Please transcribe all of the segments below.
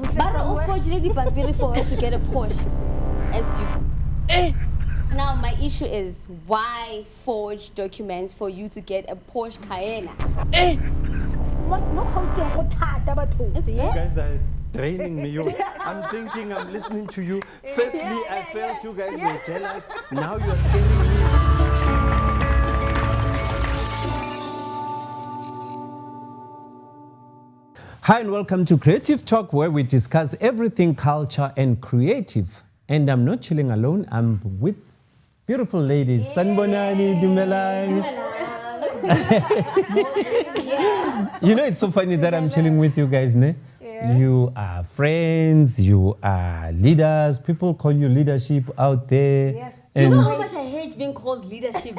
But unfortunately, Pampiri for her to get a Porsche. Now, my issue is why forge documents for you to get a Porsche Cayenne? You guys are draining me. I'm thinking, I'm listening to you. Firstly, I felt you guys were jealous. Now you're scaring me. Hi and welcome to Creative Talk, where we discuss everything culture and creative. And I'm not chilling alone. I'm with beautiful ladies. Sanbonani, Dumelani. You know, it's so funny that I'm chilling with you guys, ne? Yeah. You are friends, you are leaders. People call you leadership out there. Yes. Do you know how much I hate being called leadership?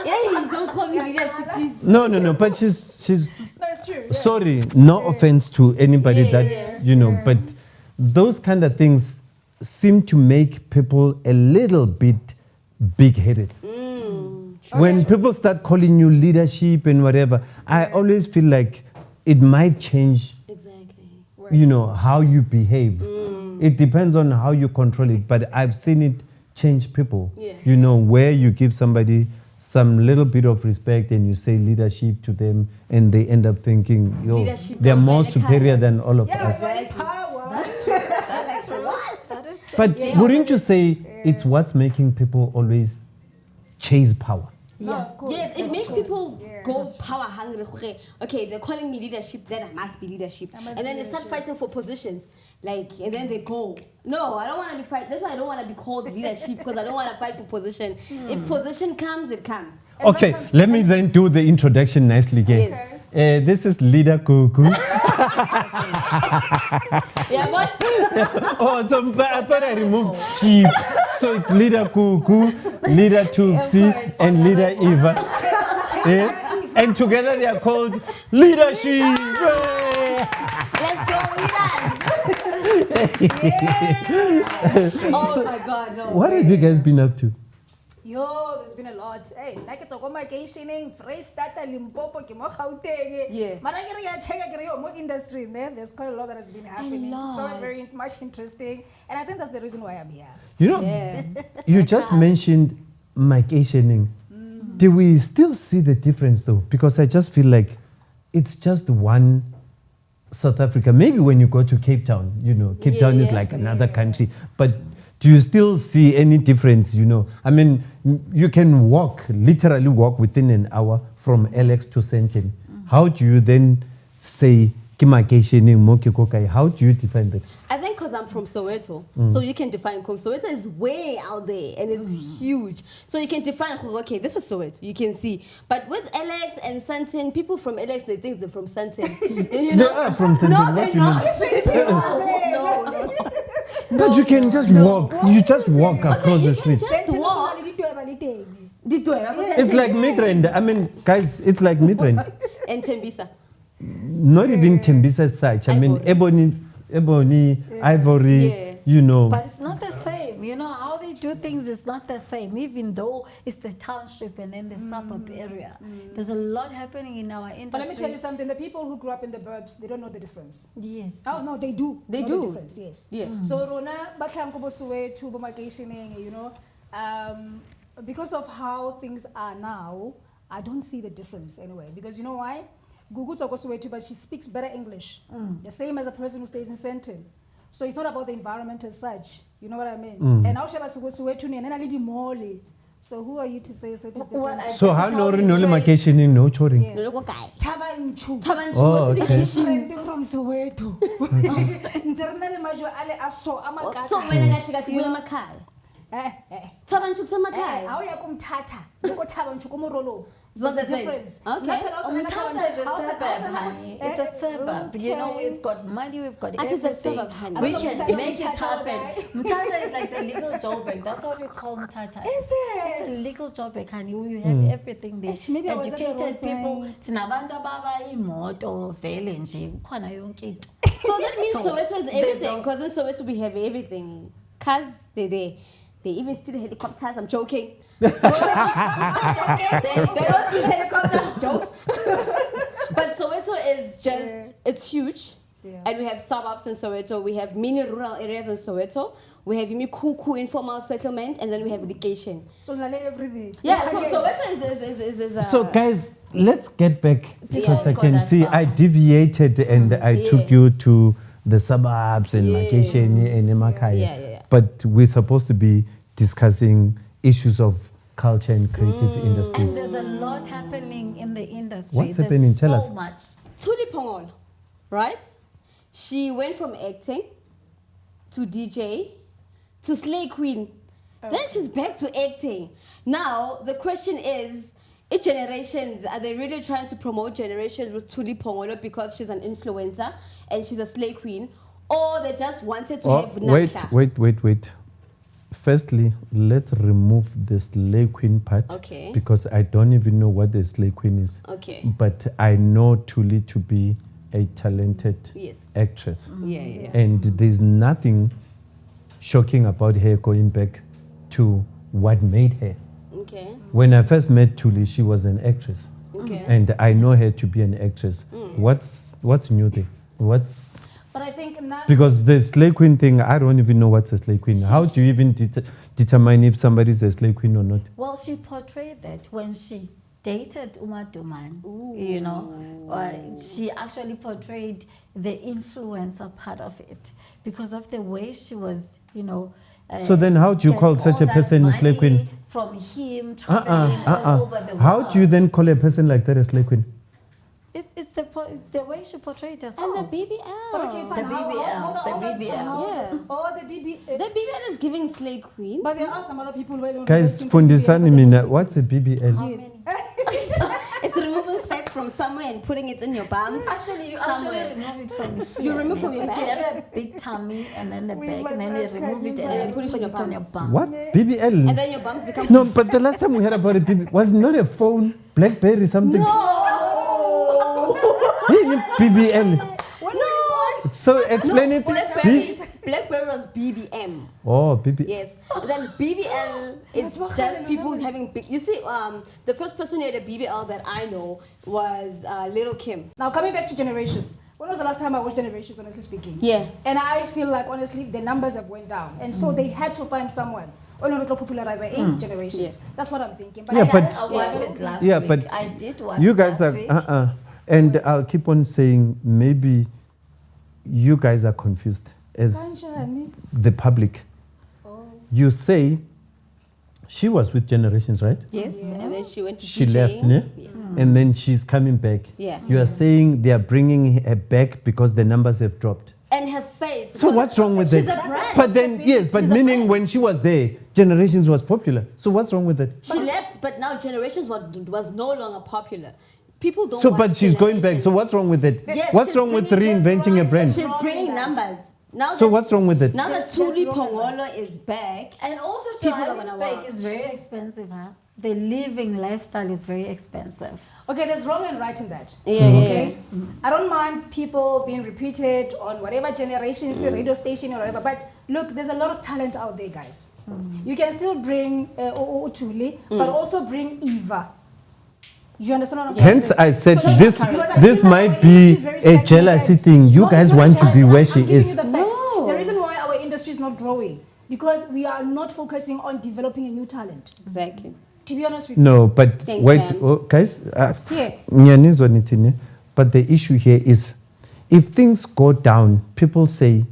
Yeah, don't call me leadership, please. No. But she's No, it's true. Yeah. Sorry, no offense to anybody you know, but those kind of things seem to make people a little bit big-headed. When people start calling you leadership and whatever, I always feel like it might change, you know, how you behave. It depends on how you control it, but I've seen it change people. You know, where you give somebody some little bit of respect and you say leadership to them and they end up thinking, yo, they're more superior than all of us. Power. That's true. That's true. But wouldn't you say it's what's making people always chase power? Yeah, of course. Yes, it makes people go power hungry. Okay, they're calling me leadership, then I must be leadership. And then they start fighting for positions. Like, and then they go. No, I don't want to be fight. That's why I don't want to be called leadership, because I don't want to fight for position. If position comes, it comes. Okay, let me then do the introduction nicely again. Yes. This is Leader Kuku. Yeah, what? Oh, so I thought I removed sheep. So it's Leader Kuku, Leader Tuxi, and Leader Evh'a. And together they are called Leadership. Let's go, leaders. Oh my God, no. What have you guys been up to? Yo, there's been a lot. Hey, like it's a vacationing, Freestata, Limpopo, Kimo Gauteng. Yeah. But I check more industry, man. There's quite a lot that has been happening. So very much interesting. And I think that's the reason why I'm here. You know, you just mentioned vacationing. Do we still see the difference though? Because I just feel like it's just one South Africa. Maybe when you go to Cape Town, you know, Cape Town is like another country. But do you still see any difference, you know? I mean, you can literally walk within an hour from LX to Sandton. How do you then say, how do you define that? I think because I'm from Soweto, so you can define, because Soweto is way out there and it's huge. So you can define, okay, this is Soweto, you can see. But with LX and Sandton, people from LX, they think they're from Sandton. You know? They are from Sandton. No, they're not. No. But you can just walk. You just walk across the street. Just walk. It's like Midrand. I mean, guys, it's like Midrand. And Tembisa. Not even Tembisa such. I mean, Ebony, Ivory, you know. But it's not the same. You know, how they do things is not the same, even though it's the township and then the suburb area. There's a lot happening in our industry. But let me tell you something. The people who grew up in the burbs, they don't know the difference. Yes. Oh, no, they do. They know do. The difference, yes. Yeah. So, Rona, you know, because of how things are now, I don't see the difference anyway. Because you know why? Gugulethu, but she speaks better English. The same as a person who stays in Sandton. So it's not about the environment as such. You know what I mean? And now so who are you to say so it is different? So how no vacationing, no choring? Oh, okay. Different from Soweto. So when I got to Makai. It's not the difference. Okay. Umtata is a suburb, honey. It's a suburb. You know, we've got money, we've got everything. We can make it happen. Mtata is like the little Joburg. That's what we call Mtata. Is it? It's a little Joburg, honey. You have everything there. Educated people. Sinabantu ababa imoto vele nje kukhona yonke into. So that means Soweto is everything, because in Soweto we have everything. Cars, they even steal helicopters. I'm joking. They don't steal helicopters. Jokes. But Soweto is just, it's huge. and we have suburbs in Soweto. We have mini rural areas in Soweto. We have Kuku informal settlement, and then we have education. So everything. Yeah, so Soweto is So guys, let's get back because Yeah. I can see I deviated and I took you to the suburbs and Makesheni and Emakaya. Yeah. But we're supposed to be discussing issues of culture and creative And industries. there's a lot happening in the industry. What's There's happening? Tell so us. much. Tuli Pongol, right? She went from acting to DJ to Slay Queen. Then she's back to acting. Now, the question is, generations, are they really trying to promote generations with Tuli Pongolo because she's an influencer and she's a Slay Queen? Or they just wanted to have Nakla? Wait. Firstly, let's remove the Slay Queen part. Okay. Because I don't even know what the Slay Queen is. Okay. But I know Tuli to be a talented Yes. actress. Yeah. And there's nothing shocking about her going back to what made her. Okay. When I first met Tuli, she was an actress. Okay. And I know her to be an actress. What's new there? But I think now. Because the Slay Queen thing, I don't even know what's a Slay Queen. How do you even determine if somebody's a Slay Queen or not? Well, she portrayed that when she dated Uma Duman, you know, she actually portrayed the influencer part of it because of the way she was, you know. So then how do you call getting such a all that person a Slay money Queen? From him traveling all over the world. How do you then call a person like that a Slay Queen? It's the way she portrayed herself. And the BBL. But okay, fine. The BBL, the BBL. Yeah. Oh, the BBL. The BBL is giving Slay Queen. But there are some other people who don't. Guys, fundisani mina, what's a BBL? Yes. It's removing fat from somewhere and putting it in your bums. Actually, you Somewhere. actually remove it from here. You remove from your If you back? have a big tummy and then the We back, and then must you ask remove it Kanye and why. then you put it on your bum. What? BBL? And then your bums become. No, but the last time we heard about it, was not a phone, BlackBerry, something. BBL. No! So explain it. Blackberry was BBM. Oh, BBL. Yes. Then BBL, it's just people having big. You see, the first person who had a BBL that I know was Little Kim. Now coming back to Generations. When was the last time I watched Generations, honestly speaking? Yeah. And I feel like, honestly, the numbers have went down. And so they had to find someone to popularize in Generations. Yes. That's what I'm thinking. Yeah, but- I watched it last Yeah, week. but I did watch You it guys last are, week. and I'll keep on saying maybe you guys are confused as Kanjani? the public. You say she was with Generations, right? Yes. And then she went to She DJing. left, ne? Yes. And then she's coming back. Yeah. You are saying they are bringing her back because the numbers have dropped. And her face. So what's wrong with She's that? a brand. But then, yes, but She's a meaning brand. when she was there, Generations was popular. So what's wrong with that? She left, but now Generations was no longer popular. People don't So, watch but she's going back. Generations. So what's wrong with that? Yes, What's she's wrong with bringing- reinventing a brand? She's bringing numbers. Now So that, what's wrong with it? Now that That's Tuli wrong with Pongolo is back, And also, People are gonna Johannesburg watch. is very expensive, huh? The living lifestyle is very expensive. Okay, there's wrong and right in that. Yeah, Okay? I don't mind people being repeated on whatever generation, radio station or whatever, but look, there's a lot of talent out there, guys. You can still bring Tuli, but also bring Evh'a. You understand what I'm saying? Hence, I said So this. because I This feel like might our be industry is very a stagnated. jealousy thing. You No, guys it's not want to jealousy. be where I'm she giving is. you the fact. No. The reason why our industry is not growing because we are not focusing on developing a new talent. exactly. To be honest with you. No, but Thanks, wait, ma'am. guys. Yeah. Nyanizwa nithini. But the issue here is, if things go down, people say,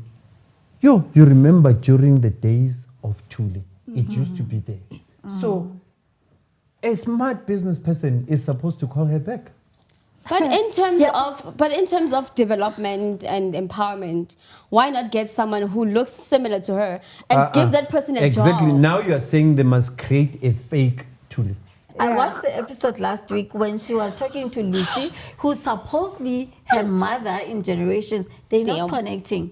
"Yo, you remember during the days of Tuli, it used to be there." So, a smart business person is supposed to call her back. But in terms of development and empowerment, why not get someone who looks similar to her and give that person a Exactly. job? Now you are saying they must create a fake Tuli. I watched the episode last week when she was talking to Lucy, who's supposedly her mother in Generations. They're not Damn. connecting.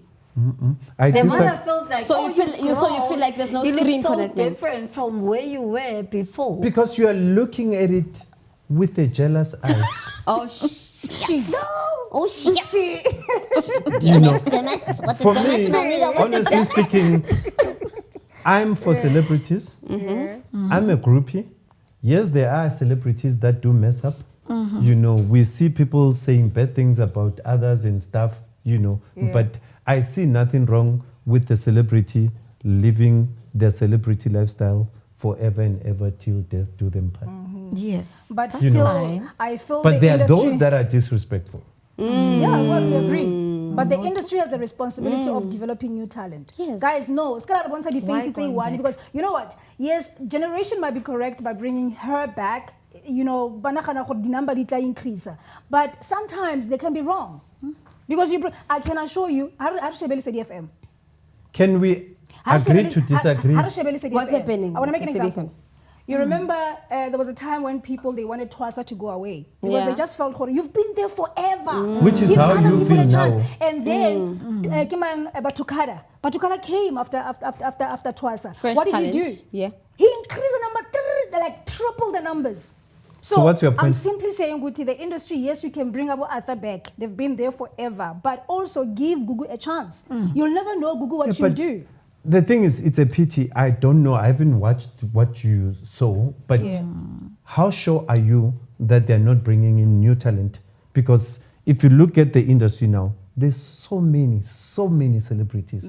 I The disagree. mother feels like, So oh, you feel- you've so you grown. feel like there's no you screen look so connecting. different from where you were before. Because you are looking at it with a jealous eye. Oh, shit. Oh, shit. You know, Damn it. What the for damn me, it, my nigga? What the honestly damn it? speaking, I'm for celebrities. I'm a groupie. Yes, there are celebrities that do mess up. You know, we see people saying bad things about others and stuff. you know. But I see nothing wrong with the celebrity living their celebrity lifestyle forever and ever till death do them part. Yes. But You still, know. I feel But the there are industry... those that are disrespectful. Yeah, well, we agree. But the industry has the responsibility of developing new talent. Yes. Guys, no. It's kind of one side you face Why it, say going one, back? because you know what? Yes, generation might be correct by bringing her back. You know, the number increase. But sometimes they can be wrong. Because I can assure you, Harushabeli said FM. Can we agree to disagree? What's happening? I want to make an to example. CDFM? You remember there was a time when they wanted Twasa to go away because they just felt horrible. You've been there forever. Which is Give how other you people feel a chance. now. And then Batukara came after Twasa. Fresh what did talent. he do? Yeah. He increased the number, like triple the numbers. So what's your point? I'm simply saying, Guti, the industry, yes, you can bring Abu Arthur back. They've been there forever. But also give Gugu a chance. You'll never know Gugu what she'll but do. The thing is, it's a pity. I don't know. I haven't watched what you saw. But how sure are you that they're not bringing in new talent? Because if you look at the industry now, there's so many celebrities.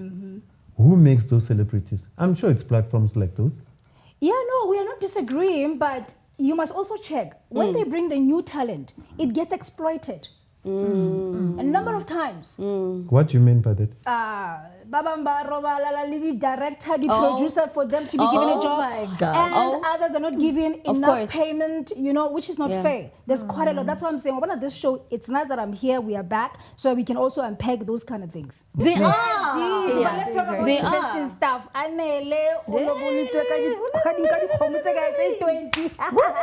Who makes those celebrities? I'm sure it's platforms like those. Yeah, no, we are not disagreeing, but you must also check. When they bring the new talent, it gets exploited. A number of times. What do you mean by that? Babamba, Roba, the director, the producer, for them to be given a job. My God. And others are not given enough payment, you know, which is not fair. There's quite a lot. That's why I'm saying, one of this show, it's nice that I'm here, we are back, so we can also unpack those kind of things. They are. But let's talk about interesting stuff.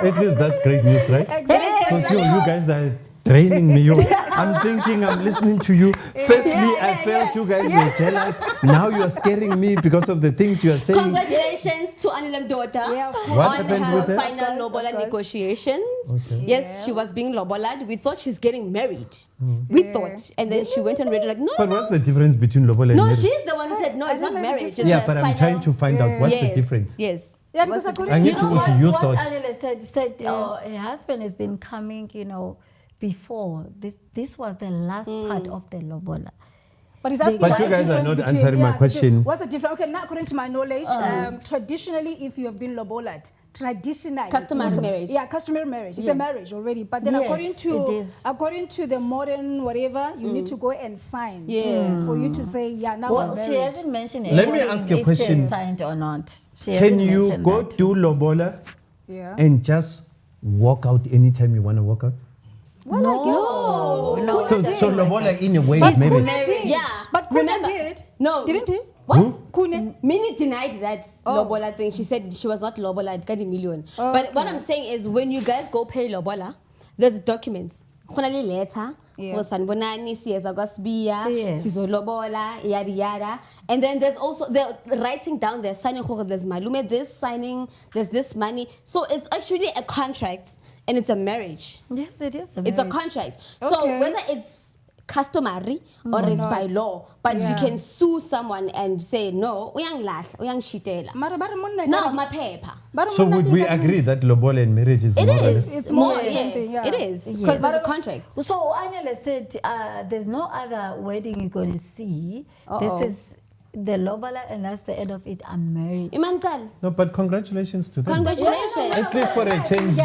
At least that's great news, right? Exactly. Because you guys are draining me. I'm thinking, I'm listening to you. Firstly, I felt you guys were jealous. Now you are scaring me because of the things you are saying. Congratulations to Anilam daughter What on happened her with her? final lobola negotiations. Okay. Yes, she was being lobolad. We thought she's getting married. We thought. And then she went on radio like, no, But no. what's the difference between lobola and No, marriage? she's the one who said, no, it's not marriage. It's Yeah, a but I'm final- trying to find out what's the Yes, difference. Yes. Yeah, What's because the I need difference? to eat you what thought. Anile said her husband has been coming, before. This was the last part of the lobola. But he's asking But what's you the guys are difference not between- answering my question. What's the difference? Okay, now according to my knowledge, traditionally, if you have been lobolat, traditionally, Customary marriage. Yeah, customary marriage. It's a marriage already. But then Yes, according to the modern whatever, you need to go and sign for you to say, yeah, now Well, we're she married. hasn't mentioned Let me anything ask you a if question. she's signed or not. She Can hasn't you mentioned go that. do lobola Yeah. and just walk out anytime you want to walk out? Well, I guess so. No. So lobola in a way But is marriage. Kune did. Yeah. But Kune Remember- did. No. Didn't he? What? Kune. Minnie denied that lobola thing. She said she was not lobola, it got a million. But what I'm saying is when you guys go pay lobola, there's documents. Khonale letter. Sanbonani siyeza kwasibiya sizolobola yada yada, and then there's also they're writing down, they're signing, there's malume this signing, there's this money, so it's actually a contract and it's a marriage. Yes, it is. It's a contract. So whether it's customary or it's by law, but you can sue someone and say no, uyangishitela. No, my paper. So would we agree that lobola and marriage is It more or is. less? It's more Yes, something, yeah. it is because there's a contract. So Anile said there's no other wedding you're going to see. This is the lobola and that's the end of it. I'm married. Imankal, No, but congratulations to them. congratulations. At least for a change,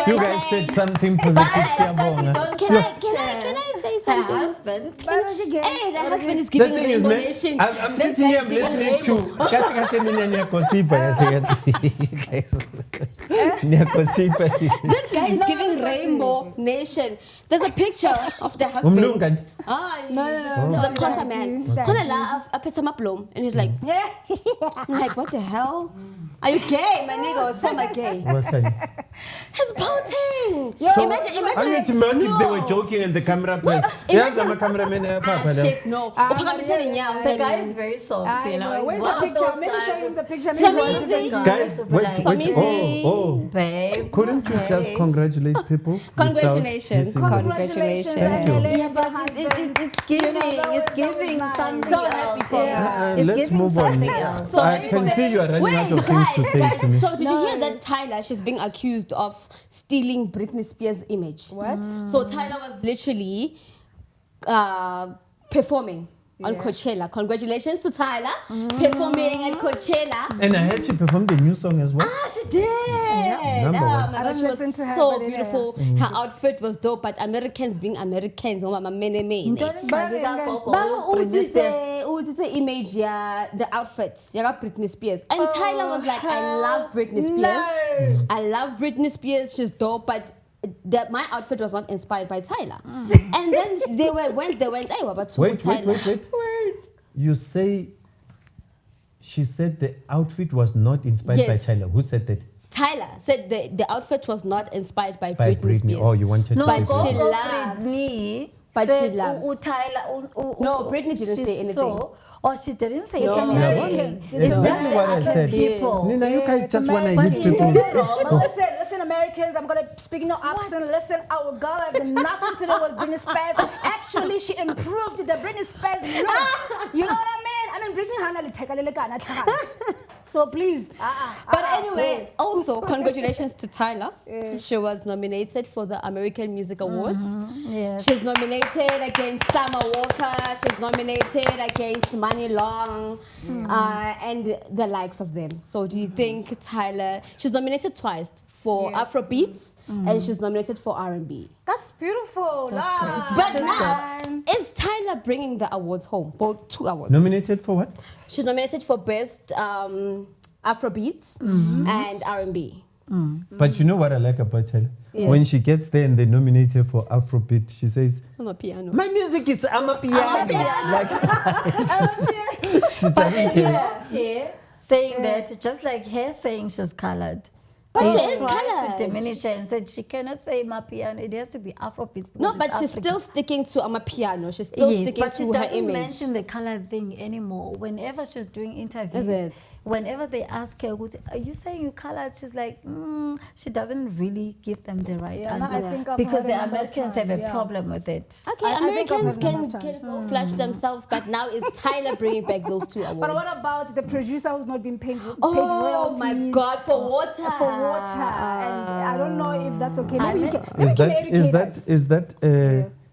you guys said something positive. Siyabonga. Can I say Her something? husband. Hey, the husband is The giving thing is, rainbow man, nation. I'm That sitting here, guy's I'm giving listening to rainbow. That guy is giving rainbow nation. There's a picture of the husband. Umlungan. He's a Xhosa man. Khona la aphethe amablomo and he's like, I'm like, what the hell? Are you gay, my nigga? Or former gay? He's pouting. Imagine. I mean, if they were joking and the camera plays. Yes, I'm a cameraman. Shit, no. The guy is very soft, Where's the picture? Maybe show him the picture. So Maybe easy. different guy. Guys, wait. easy. Oh. Babe. Couldn't you just congratulate people? Congratulations. without hissing them? Congratulations. Thank you. It's giving something so happy for her. It's Let's giving move on. something else. So I can see you are running out of things to say to me. So did you hear that Tyla, she's being accused of stealing Britney Spears' image? What? So Tyla was literally performing on Coachella. Congratulations to Tyla performing at Coachella. And I heard she performed the new song as well. She did. Number one. Oh my gosh, she was so beautiful. Her outfit was dope, but Americans being Americans, oh my mene. Image, the outfit, Britney Spears, and Tyla was like, I love Britney Spears. I love Britney Spears. She's dope, but my outfit was not inspired by Tyla. And then they went. Wait. You say she said the outfit was not inspired by Tyla. Who said that? Tyla said the outfit was not inspired by Britney Spears. Oh, you wanted to say but she loved Britney. But she loves. No, Britney didn't say anything. She didn't say it's American. Exactly what I said. Nina, you guys just want to hit people. Listen, Americans, I'm going to speak no accent. Listen, our girl has nothing to do with Britney Spears. Actually, she improved the Britney Spears look. You know what I mean? Britney Hana so please. But anyway, also congratulations to Tyla. She was nominated for the American Music Awards. Yes. She's nominated against Summer Walker. She's nominated against Money Long, and the likes of them. So do you think Tyla? She's nominated twice for Afrobeats, and she was nominated for R&B. That's beautiful. But now, is Tyla bringing the awards home? Both 2 awards. Nominated for what? She's nominated for Best Afrobeats and R&B. But you know what I like about Tyla? When she gets there and they nominate her for Afrobeat, she says, Amapiano. my music is Amapiano. She doesn't care. Saying that, just like her saying she's colored. But she is tried colored. to diminish her and said she cannot say Amapiano. It has to be Afrobeats. No, but she's still sticking to Amapiano. She's still sticking but she to her doesn't image. mention the color thing anymore. Whenever she's doing interviews, whenever they ask her, are you saying you colored? She's like, she doesn't really give them the right answer. Because the Americans have a problem with it. Okay, Americans can go flash themselves, but now is Tyla bringing back those 2 awards. But what about the producer who's not being paid royalties? Oh my God, for water. And I don't know if that's okay. Maybe you can Is that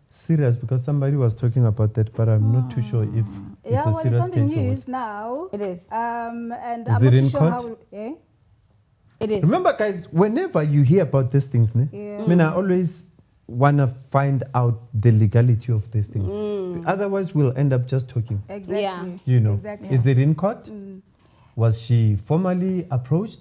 serious? Because somebody was talking about that, but I'm not too sure if it's a serious it's on the case news now. It is. And Is I'm it not in too sure court? how. It is. Remember, guys, whenever you hear about these things, I always want to find out the legality of these things. Otherwise, we'll end up just talking. Exactly. You know, Exactly. is it in court? Was she formally approached?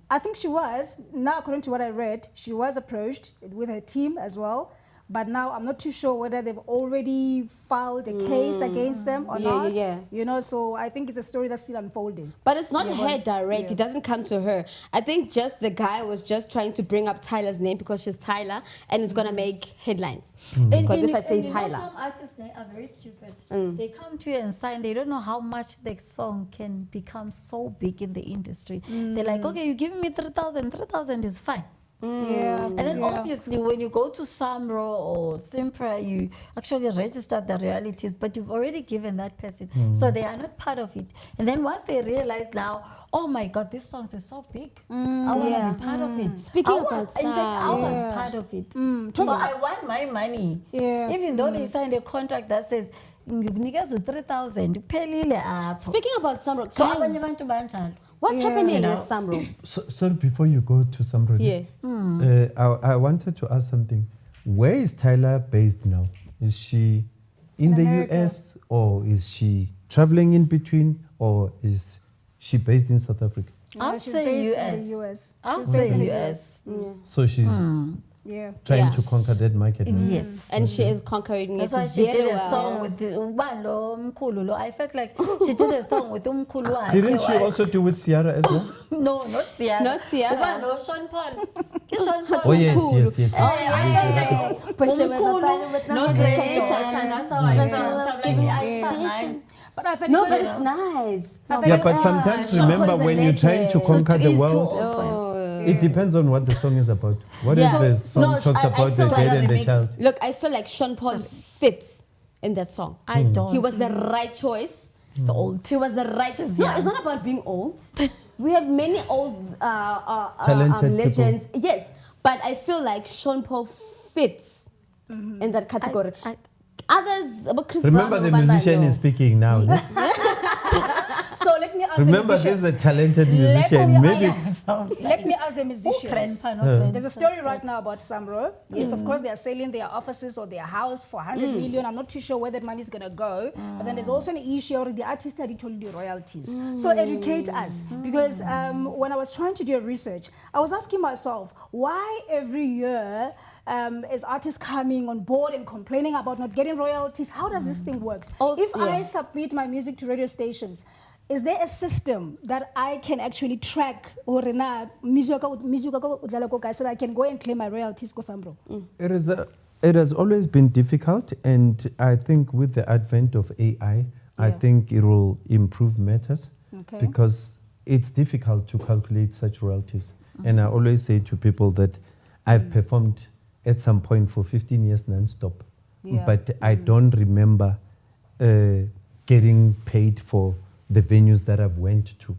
I think she was. Now, according to what I read, she was approached with her team as well. But now I'm not too sure whether they've already filed a case against them or not. You know, so I think it's a story that's still unfolding. But it's not her direct. It doesn't come to her. I think just the guy was just trying to bring up Tyla's name because she's Tyla and it's going to make headlines. Because if I say Tyla. Some artists are very stupid. They come to you and sign. They don't know how much the song can become so big in the industry. They're like, okay, you give me 3,000. 3,000 is fine. And then obviously when you go to Samro or Simpra, you actually register the realities, but you've already given that person. So they are not part of it. And then once they realize now, oh my God, this song is so big. I want to be part of it. Speaking about in fact, I was part of it. So I want my money. Even though they signed a contract that says, 3,000. Speaking about Samro, so what's happening at Samro? So before you go to Samro, I wanted to ask something. Where is Tyla based now? Is she in the US or is she traveling in between or is she based in South Africa? I'll say US. I'll say US. So she's trying to conquer that market. Yes. And she is conquering it. That's why she did a song with Mkhulu. I felt like she did a song with Mkhulu. Didn't she also do with Ciara as well? No, not Ciara. Not Ciara. Sean Paul. Sean Paul. Oh, yes. But I thought but it's nice. But sometimes remember when you're trying to conquer the world, it depends on what the song is about. What if the song talks about the dead and the child? Look, I feel like Sean Paul fits in that song. I don't. He was the right choice. He's old. He was the right choice. No, it's not about being old. We have many old talented legends. people. Yes, but I feel like Sean Paul fits in that category. Others, but Chris Remember, Brown, the musician is speaking now. No? So let me ask Remember, the this musicians. is a talented musician. Maybe Let me ask the musicians. There's a story right now about Samro. Yes, of course, they are selling their offices or their house for 100 million. I'm not too sure where that money is going to go. But then there's also an issue of the artist had told you royalties. So educate us. Because when I was trying to do research, I was asking myself, why every year is artists coming on board and complaining about not getting royalties? How does this thing work? If I submit my music to radio stations, is there a system that I can actually track or so that I can go and claim my royalties? It has always been difficult, and I think with the advent of AI, I think it will improve matters because it's difficult to calculate such royalties. And I always say to people that I've performed at some point for 15 years non-stop, but I don't remember getting paid for the venues that I've went to.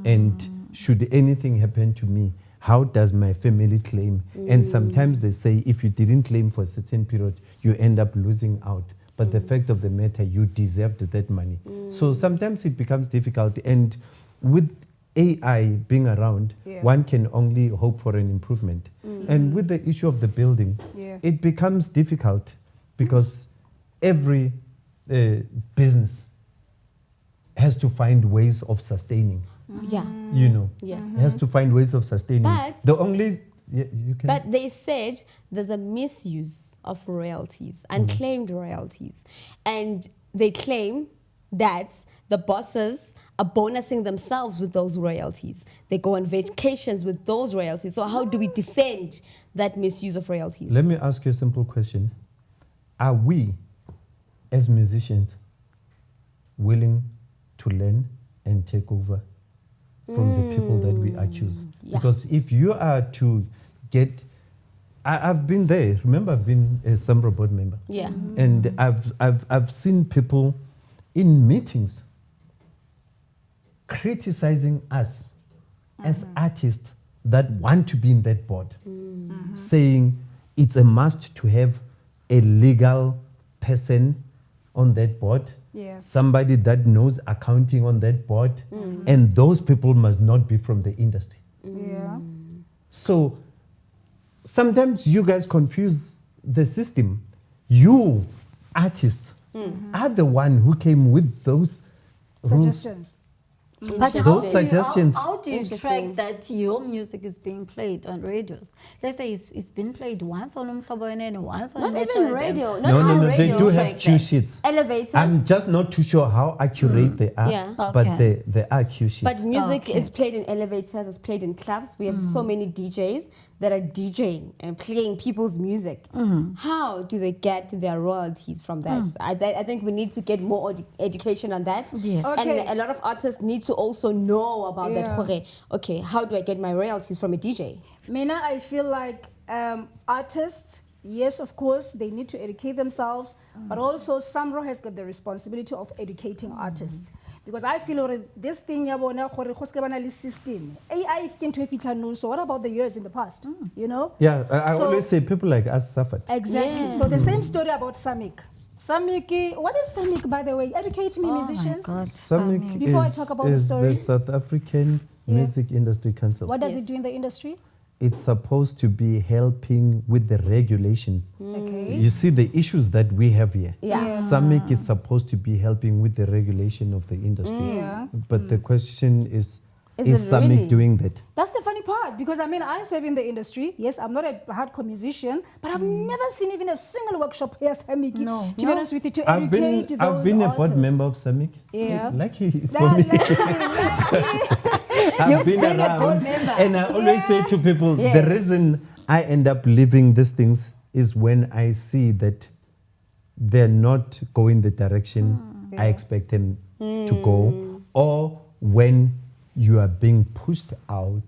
And should anything happen to me, how does my family claim? And sometimes they say if you didn't claim for a certain period, you end up losing out. But the fact of the matter, you deserved that money. So sometimes it becomes difficult. And with AI being around, one can only hope for an improvement. And with the issue of the building, it becomes difficult because every business has to find ways of sustaining. You know, has to find ways of sustaining. But the only you can. But they said there's a misuse of royalties, unclaimed royalties, and they claim that the bosses are bonusing themselves with those royalties. They go on vacations with those royalties. So how do we defend that misuse of royalties? Let me ask you a simple question. Are we, as musicians, willing to learn and take over from the people that we accuse? Because if you are to get... I've been there. Remember, I've been a Samro board member. And I've seen people in meetings criticizing us as artists that want to be in that board, saying it's a must to have a legal person on that board, somebody that knows accounting on that board, and those people must not be from the industry. So sometimes you guys confuse the system. You artists are the one who came with those suggestions. But those suggestions. How do you track that your music is being played on radios? Let's say it's been played once on Umhlobo and once on Not Metro even FM. radio. No, radio. they do have cue sheets. Elevators. I'm just not too sure how accurate they are, but they are cue sheets. But music is played in elevators, it's played in clubs. We have so many DJs that are DJing and playing people's music. How do they get their royalties from that? I think we need to get more education on that. Okay. And a lot of artists need to also know about that. Okay, how do I get my royalties from a DJ? Mina, I feel like artists, yes, of course, they need to educate themselves, but also Samro has got the responsibility of educating artists. Because I feel this thing, system, AI so what about the years in the past? You know? Yeah, I always say people like us suffered. Exactly. So the same story about Samic. Samic, what is Samic, by the way? Educate me, musicians. Samic Before I talk about the is story. the South African Music Industry Council. What does it do in the industry? It's supposed to be helping with the regulation. Okay. You see the issues that we have here. Yeah. Samic is supposed to be helping with the regulation of the industry. But the question is Samic really doing that? That's the funny part, because I mean, I serve in the industry. Yes, I'm not a hardcore musician, but I've never seen even a single workshop here, Samic. To be honest with you, to educate those I've been a board artists. member of Samic. Lucky for Lucky. me. I've been around, and I always say to people, the reason I end up leaving these things is when I see that they're not going the direction I expect them to go, or when you are being pushed out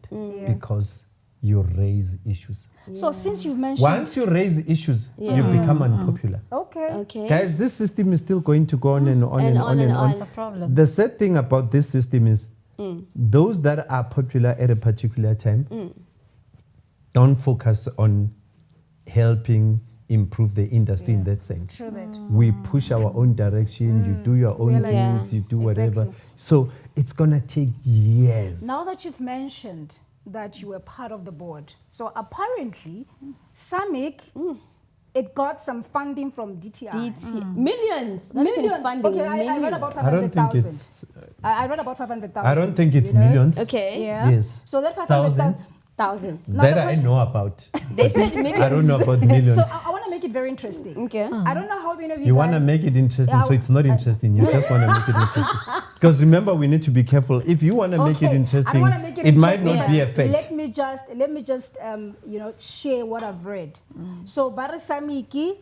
because you raise issues. So since you've mentioned... Once you raise issues, you become unpopular. Okay. Guys, this system is still going to go on and on and on and on. That's a problem. The sad thing about this system is those that are popular at a particular time don't focus on helping improve the industry in that sense. True that. We push our own direction, you do your own things, you do whatever. Exactly. So it's going to take years. Now that you've mentioned that you were part of the board, so apparently Samic, it got some funding from DTI. Millions. Not even funding. Okay, I read about I don't think 500,000. it's... I read about 500,000. I don't think it's millions. Okay. Yeah. Yes. So that 500,000. Thousands. Now That the I question- know about. They said millions. I don't know about millions. So I want to make it very interesting. Okay. I don't know how many of you You guys... want to make it interesting, Yeah, so it's not interesting. You just want to make it interesting. Because remember, we need to be careful. If you want to make it Okay, I interesting, wanna make it might interesting, not be a but fact. Let me just share what I've read. So Bara Samiki,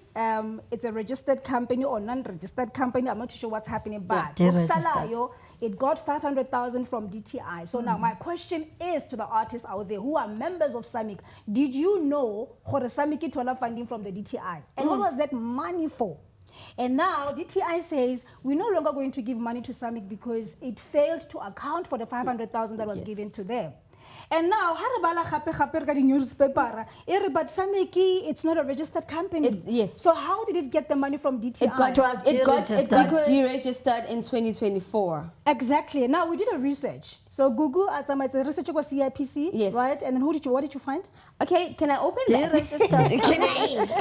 it's a registered company or non-registered company. I'm not too sure what's happening, but deregistered. it got 500,000 from DTI. So now my question is to the artists out there who are members of Samic, did you know Hore Samiki tola funding from the DTI? And what was that money for? And now DTI says we're no longer going to give money to Samic because it failed to account for the 500,000 that was given to them. And now, the newspaper, but Samiki, it's not a registered company. Yes. So how did it get the money from DTI? It got deregistered in 2024. Exactly. Now we did a research. So Google, it's a research was CIPC, Yes. right? And then what did you find? Okay, can I open that? Deregistered.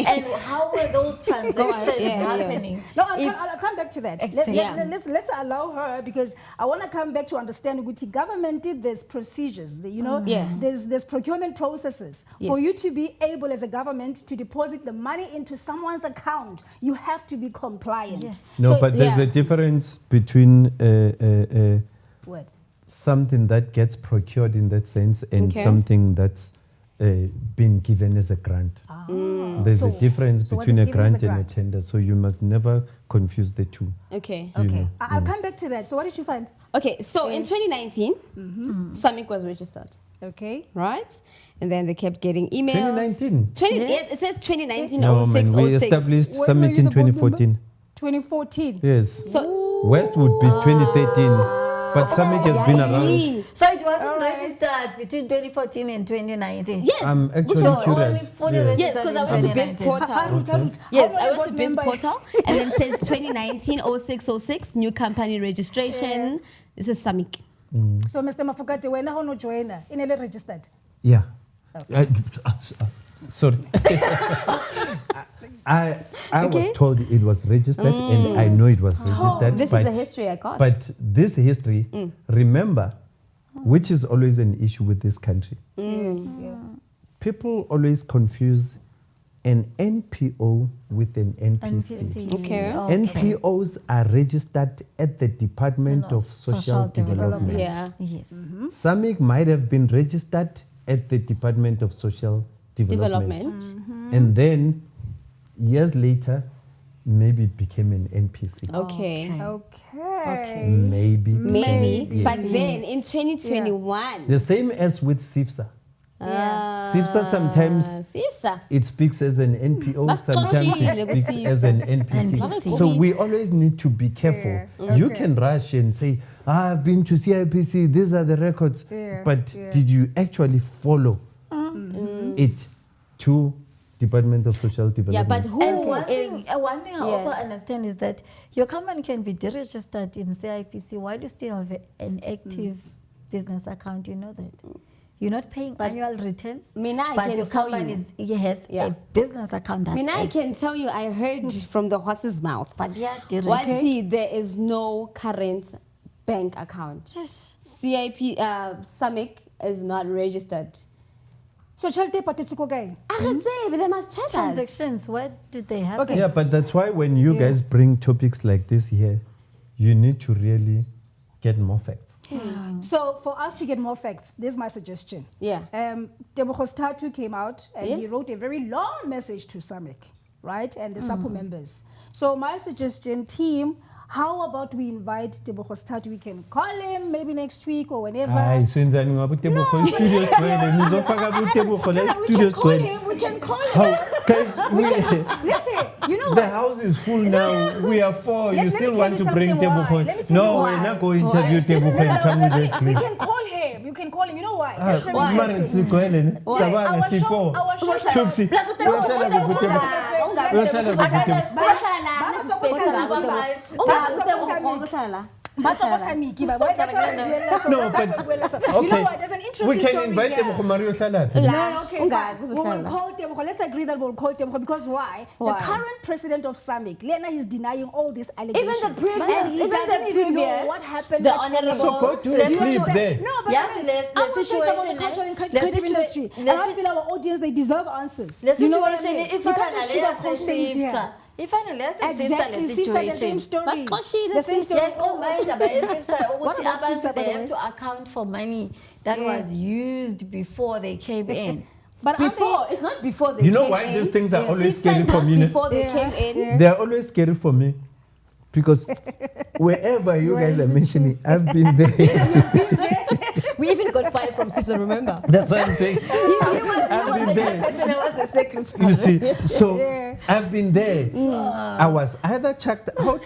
And how were those transactions happening? No, I'll come back to that. Let's allow her, because I want to come back to understand Uguti government did there's procedures, there's procurement processes. For you to be able as a government to deposit the money into someone's account, you have to be compliant. Yes. No, but there's a difference between What? something that gets procured in that sense and something that's been given as a grant. There's a difference between a grant and a tender, so you must never confuse the two. Okay. Okay. I'll come back to that. So what did you find? Okay, so in 2019, Samic was registered. Okay. Right? And then they kept getting emails. 2019? Yes, it says 2019 No, 06 man, we 06. established When were Samic you in the board 2014. 2014. Yes. So, West would be 2013. But Samic has been around. So it wasn't registered between 2014 and 2019? yes. I'm actually So only curious. fully Yes. Yes, because I went to Biz 2019. Portal. Yes, I went to Biz Portal, and then it says 2019 06 06, new company registration. This is Samic. So Mr. Mafokate, when I no joiner, in a registered. Yeah. Sorry. I was told it was registered, and I know it was registered. This is the history I got. But this history, remember, which is always an issue with this country. People always confuse an NPO with an NPC. Okay. NPOs are registered at the Department of Social Development. Yeah. Yes. Samic might have been registered at the Department of Social Development. And then, years later, maybe it became an NPC. Okay. Okay. Maybe. But then in 2021. The same as with SIFSA. SIFSA sometimes it speaks as an NPO, That's sometimes touchy. it speaks as an NPC. So we always need to be careful. You can rush and say, I've been to CIPC, these are the records. But did you actually follow it to Department of Social Development? Yeah, but who And one is... thing I also understand is that your company can be deregistered in CIPC while you still have an active business account. You know that. You're not paying annual returns, but your company has a business account that's I can tell you, I heard from the horse's mouth. But there is no current bank account. Yes. Samic is not registered. So Chalte Patisuko guy. I can say, but they must tell us. Transactions, where do they happen? Okay. Yeah, but that's why when you guys bring topics like this here, you need to really get more facts. So for us to get more facts, this is my suggestion. Yeah. Tebogo Statu came out and he wrote a very long message to Samic, right? And the SAPO members. So my suggestion, team, how about we invite Tebogo Statu? We can call him maybe next week or whenever. We can call him. We can call him. Guys, Listen, you know the what? house is full now. We are four. You Let me still tell want you to bring something why. Tebogo? Let me tell you No, why. we're not going to interview Tebogo and come with that We clip. can call him. You can call him. You know why? Our That's very interesting. show. No, but You know what? There's an interesting we can story invite here. them to Mario Shalad. No, okay, fine. We will call Tebogo. Let's agree that we'll call Tebogo because why? The current president of Samic, Lena, is denying all these allegations. Even the previous, and he doesn't even know what happened. The honorable. So go to a clip there. No, but I'm talking about the cultural and creative industry. And I feel our audience, they deserve answers. The You know what I situation, mean? if You can't just sugarcoat things here. Exactly, Sipsa, the same story. The same story. What about Sipsa, by they the have to account for money that was used before they came in. But before, it's not before they You know came why in. these things are always scary for not me? Before they came in. They are always scary for me. Because wherever you guys are mentioning, I've been there. We even got fired from Sipsa, remember? That's what I'm saying. I've been there. Was the second You see, so I've been there. I was either chucked out,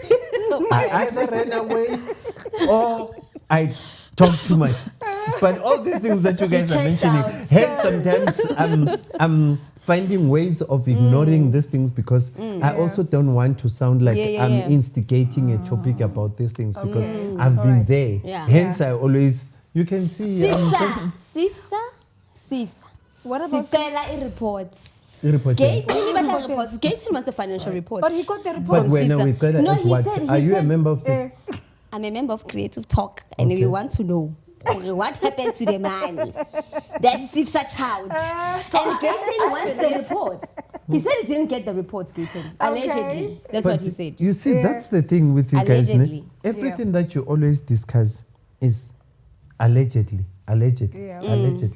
I either ran away, or I talked too much. But all these things that you guys are mentioning, hence sometimes I'm finding ways of ignoring these things because I also don't want to sound like I'm instigating a topic about these things because I've been there. Hence I always, you can see. Sipsa. What about Tyla reports? Gates wants a financial report. But he got the report. But when we got No, as he what? said- Are he you a said- member of Sipsa? I'm a member of Creative Talk, and we want to know what happened to the money that Sipsa child. And Gaten wants the report. He said he didn't get the report, Gaten. Allegedly. That's But what he said. You see, that's the thing with you guys. Allegedly. Everything that you always discuss is allegedly. Allegedly.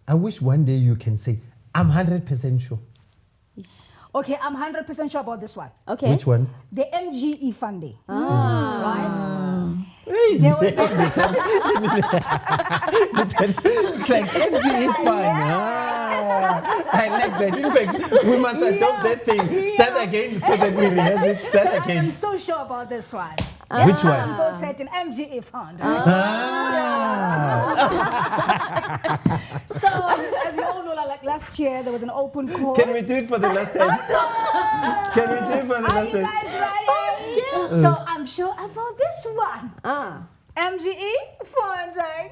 I wish one day you can say, I'm 100% sure. Okay, I'm 100% sure about this one. Okay. Which one? The MGE funding. Right? Hey, There was it's like MGE fun. I like that. In fact, we must adopt that thing. Start again so that we rehearse it. Start I'm again. so sure about this one. Which one? I'm so certain. MGE fund. So, as you all know, like last year, there was an open call. Can we do it for the last time? Can we do it for the Are last you time? guys ready? So, I'm sure about this one. MGE funding.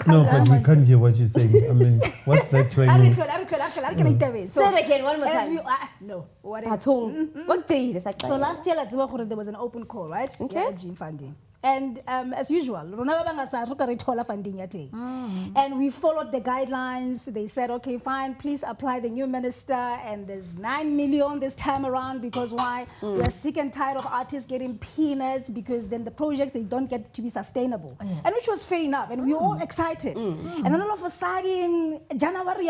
No, but we can't hear what you're saying. I mean, what's that I twang? reckon. So, Say it again one more as time. we, no, whatever. Patong. What day? So last year, there was an open call, right? Okay. Yeah, MGE funding. And as usual, funding. And we followed the guidelines. They said, okay, fine, please apply the new minister. And there's 9 million this time around because why? We're sick and tired of artists getting peanuts because then the projects, they don't get to be sustainable. And which was fair enough. And we were all excited. And then all of a sudden, January,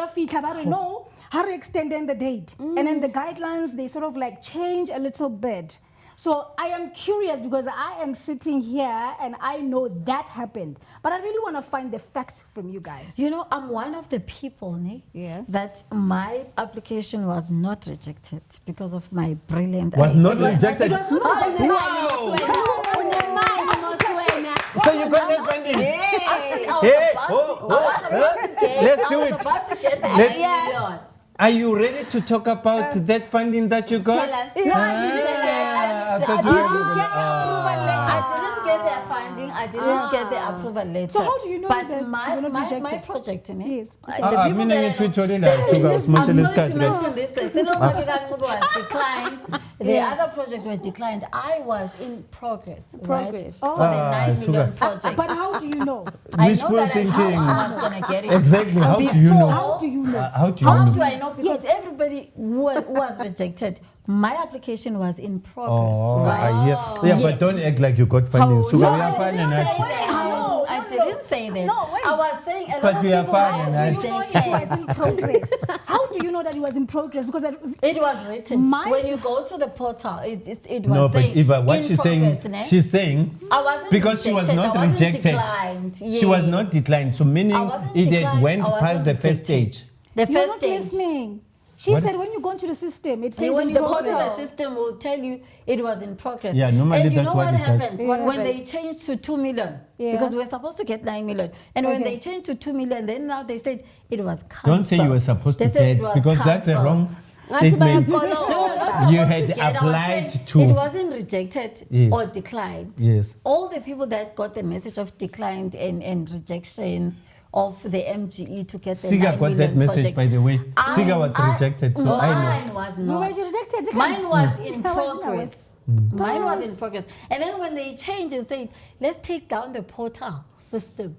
no, hurry extending the date. And then the guidelines, they sort of like change a little bit. So I am curious because I am sitting here and I know that happened. But I really want to find the facts from you guys. You know, I'm one of the people that my application was not rejected because of my brilliant Was idea. not rejected. It was not rejected. Wow! So you got that funding? Actually, I was Hey, about to let's do it. about to get the Let's- million. Are you ready to talk about that funding that you got? Tell us. Yeah, I thought Did were- you get the approval letter? I didn't get their funding. I didn't get the approval letter. So how do you know but that my, you're not my rejected? project, Yes. the people that Mina I know- ngithuthole suka I'm usimashele sorry to isikhathi. mention this. The Sinopatical was declined. The other project was declined. I was in progress. Progress. Right? For the 9 million sugar. project. But how do you know? I know Wishful that thinking. I was going to get it. Exactly. How do you know? How do you know? How do you How know? do I know? Because everybody was rejected. My application was in progress. Oh, right? yeah, but Yes. don't act like you got funding. Suga, No, we are I fine didn't and say that. that. I didn't say that. No, wait. I was saying a lot But of we are people fine were and Do that. you know it was in progress? How do you know that it was in progress? Because It was written. My When s- you go to the portal, it was No, but saying Eva, what in she's progress, saying, ne? she's saying I wasn't because she was rejected. not I wasn't rejected. Declined. She was Yes. not declined. So meaning I wasn't it had declined, went I wasn't past the first rejected. stage. The you're first not stage. listening. She What? said when you go into the system, it says When in you go to the progress. system, will tell you it was in progress. Yeah, normally and you that's know what what it does. happened? Yeah. What When happened? they changed to 2 million, Yeah. because we were supposed to get 9 million. And when Okay. they changed to 2 million, then now they said it was cancelled. Don't say you were supposed They to said it get was because that's a wrong. cancelled. statement. No, You had together, I was applied saying to- It wasn't rejected Yes. or declined. Yes. All the people that got the message of declined and rejections of the MGE to get the Siga 9 got that million message, project. by the way. I- Siga was rejected, so I know. Mine was You not. were rejected. Mine was in I was- progress. Mine was in progress. And then when they changed and said, let's take down the portal system.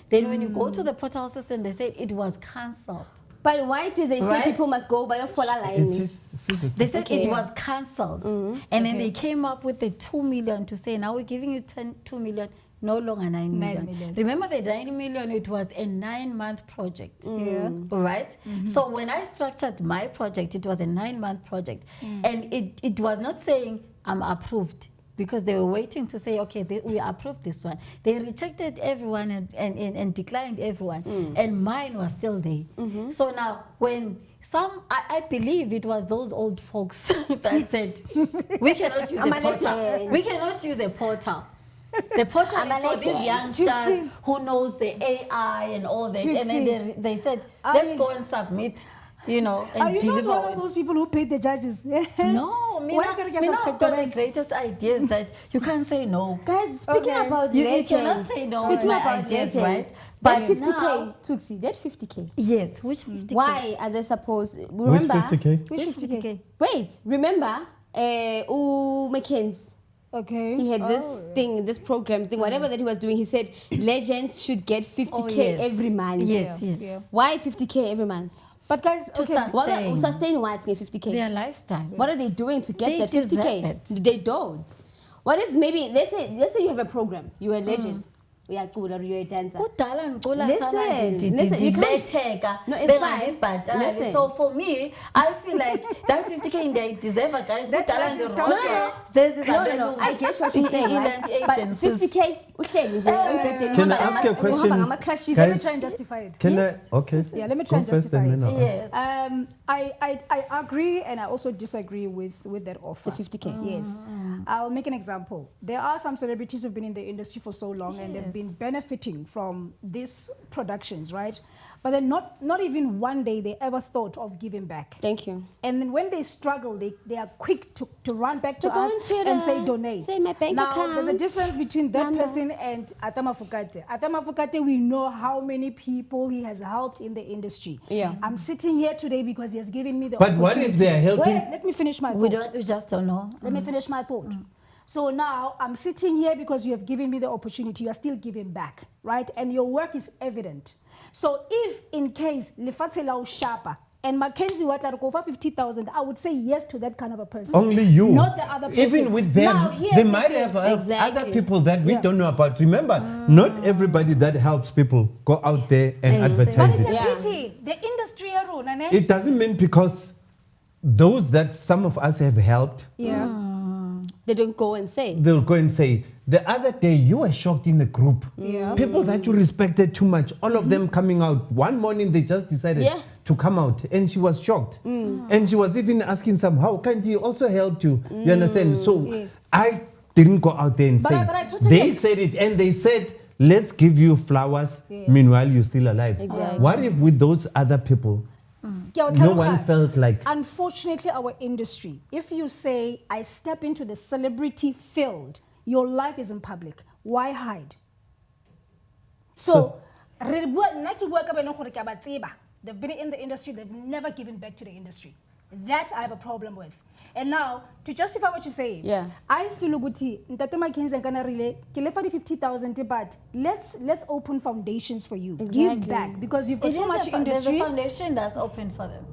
Then when you go to the portal system, they said it was cancelled. But why did they say Right? people must go by a fuller line? It is. They said Okay. it was cancelled. And then they came up with the 2 million to say, now we're giving you 2 million, no longer 9 million. 9 million. Remember the 9 million, it was a 9-month project. Yeah. All right? So when I structured my project, it was a 9-month project. And it was not saying I'm approved, because they were waiting to say, okay, we approved this one. They rejected everyone and declined everyone. And mine was still there. So now when I believe it was those old folks that said, we cannot use a portal. We cannot use a portal. The portal is for these youngsters who knows the AI and all that. And then they said, let's go and submit, you know, and Are you deliver. not one of those people who paid the judges? No, me Why can't I get I've suspected? got the greatest ideas that you can't say no. Guys, speaking Okay. about You legends, cannot say no speaking to my about ideas, legends, right? That But 50K, now- Tuxi, that 50K. Yes, which 50K? Why are they supposed? Which Remember? 50K? Which 50K? Wait, remember? McKenzie. Okay. He had this thing, this program thing, whatever that he was doing. He said legends should get 50K Oh, yes. every month. Yes, yes. Yeah. Why 50K every month? But guys, To okay. sustain. What are, sustain why it's getting 50K? Their lifestyle. What are they doing to get They that deserve 50K? it. They don't. What if maybe let's say you have a program, you're a legend, you're cool or you're a dancer. Kudala ngicula Listen, sana listen, you can't- ndibetheka No, it's fine. bengayibhatali. Listen. So for me, I feel like that 50K ndiyayideserve, guys. That Kudala is ndironke. down. No, I get what you're saying, right? But 50K, uhleli nje, Can I ask you a question? Guys, Let me try and justify it. Can I? Okay. Yeah, let me try Go and first, then justify I'll it. ask. Yes. I agree and I also disagree with that offer. The 50K. Yes. I'll make an example. There are some celebrities who've been in the industry for so long and they've been benefiting from these productions, right? But then not even one day they ever thought of giving back. Thank you. And then when they struggle, they are quick to run back to To go us on Twitter, and say donate. say my bank now, account, there's a difference between that number. person and Mafokate. Mafokate, we know how many people he has helped in the industry. Yeah. I'm sitting here today because he has given me the But opportunity. what if they are helping- Wait, let me finish my We thought. just don't know. Let me finish my thought. So now I'm sitting here because you have given me the opportunity. You are still giving back, right? And your work is evident. So if in case Lefatse lao Shapa and Mackenzie Watla go for 50,000, I would say yes to that kind of a person. Only you. Not the other person. Even with them, Now, here's they the might thing. have other Exactly. people that we Yeah. don't know about. Remember, not everybody that helps people go out there and But advertise it's it. a Yeah. pity. The industry are nane? It doesn't mean because those that some of us have helped, Yeah. They don't go and say. they'll go and say, the other day you were shocked in the group. Yeah. People that you respected too much, all of them coming out. One morning they just decided Yeah. to come out and she was shocked. And she was even asking some, how can he also help you? You understand? So Yes. I didn't go out there and But say I totally They agree. said it and they said, let's give you flowers, Yes. meanwhile you're still alive. Exactly. What if with those other people, no one felt like... Unfortunately, our industry, if you say, I step into the celebrity field, your life is in public. Why hide? So, they've been in the industry, they've never given back to the industry. That I have a problem with. And now, to justify what you're saying, Yeah. I feel good. Ntate Mackenzie kana relay, ke lefa di 50,000, but let's open foundations for you. Give Exactly. back because you've got It so is much there's industry. a foundation that's open for them.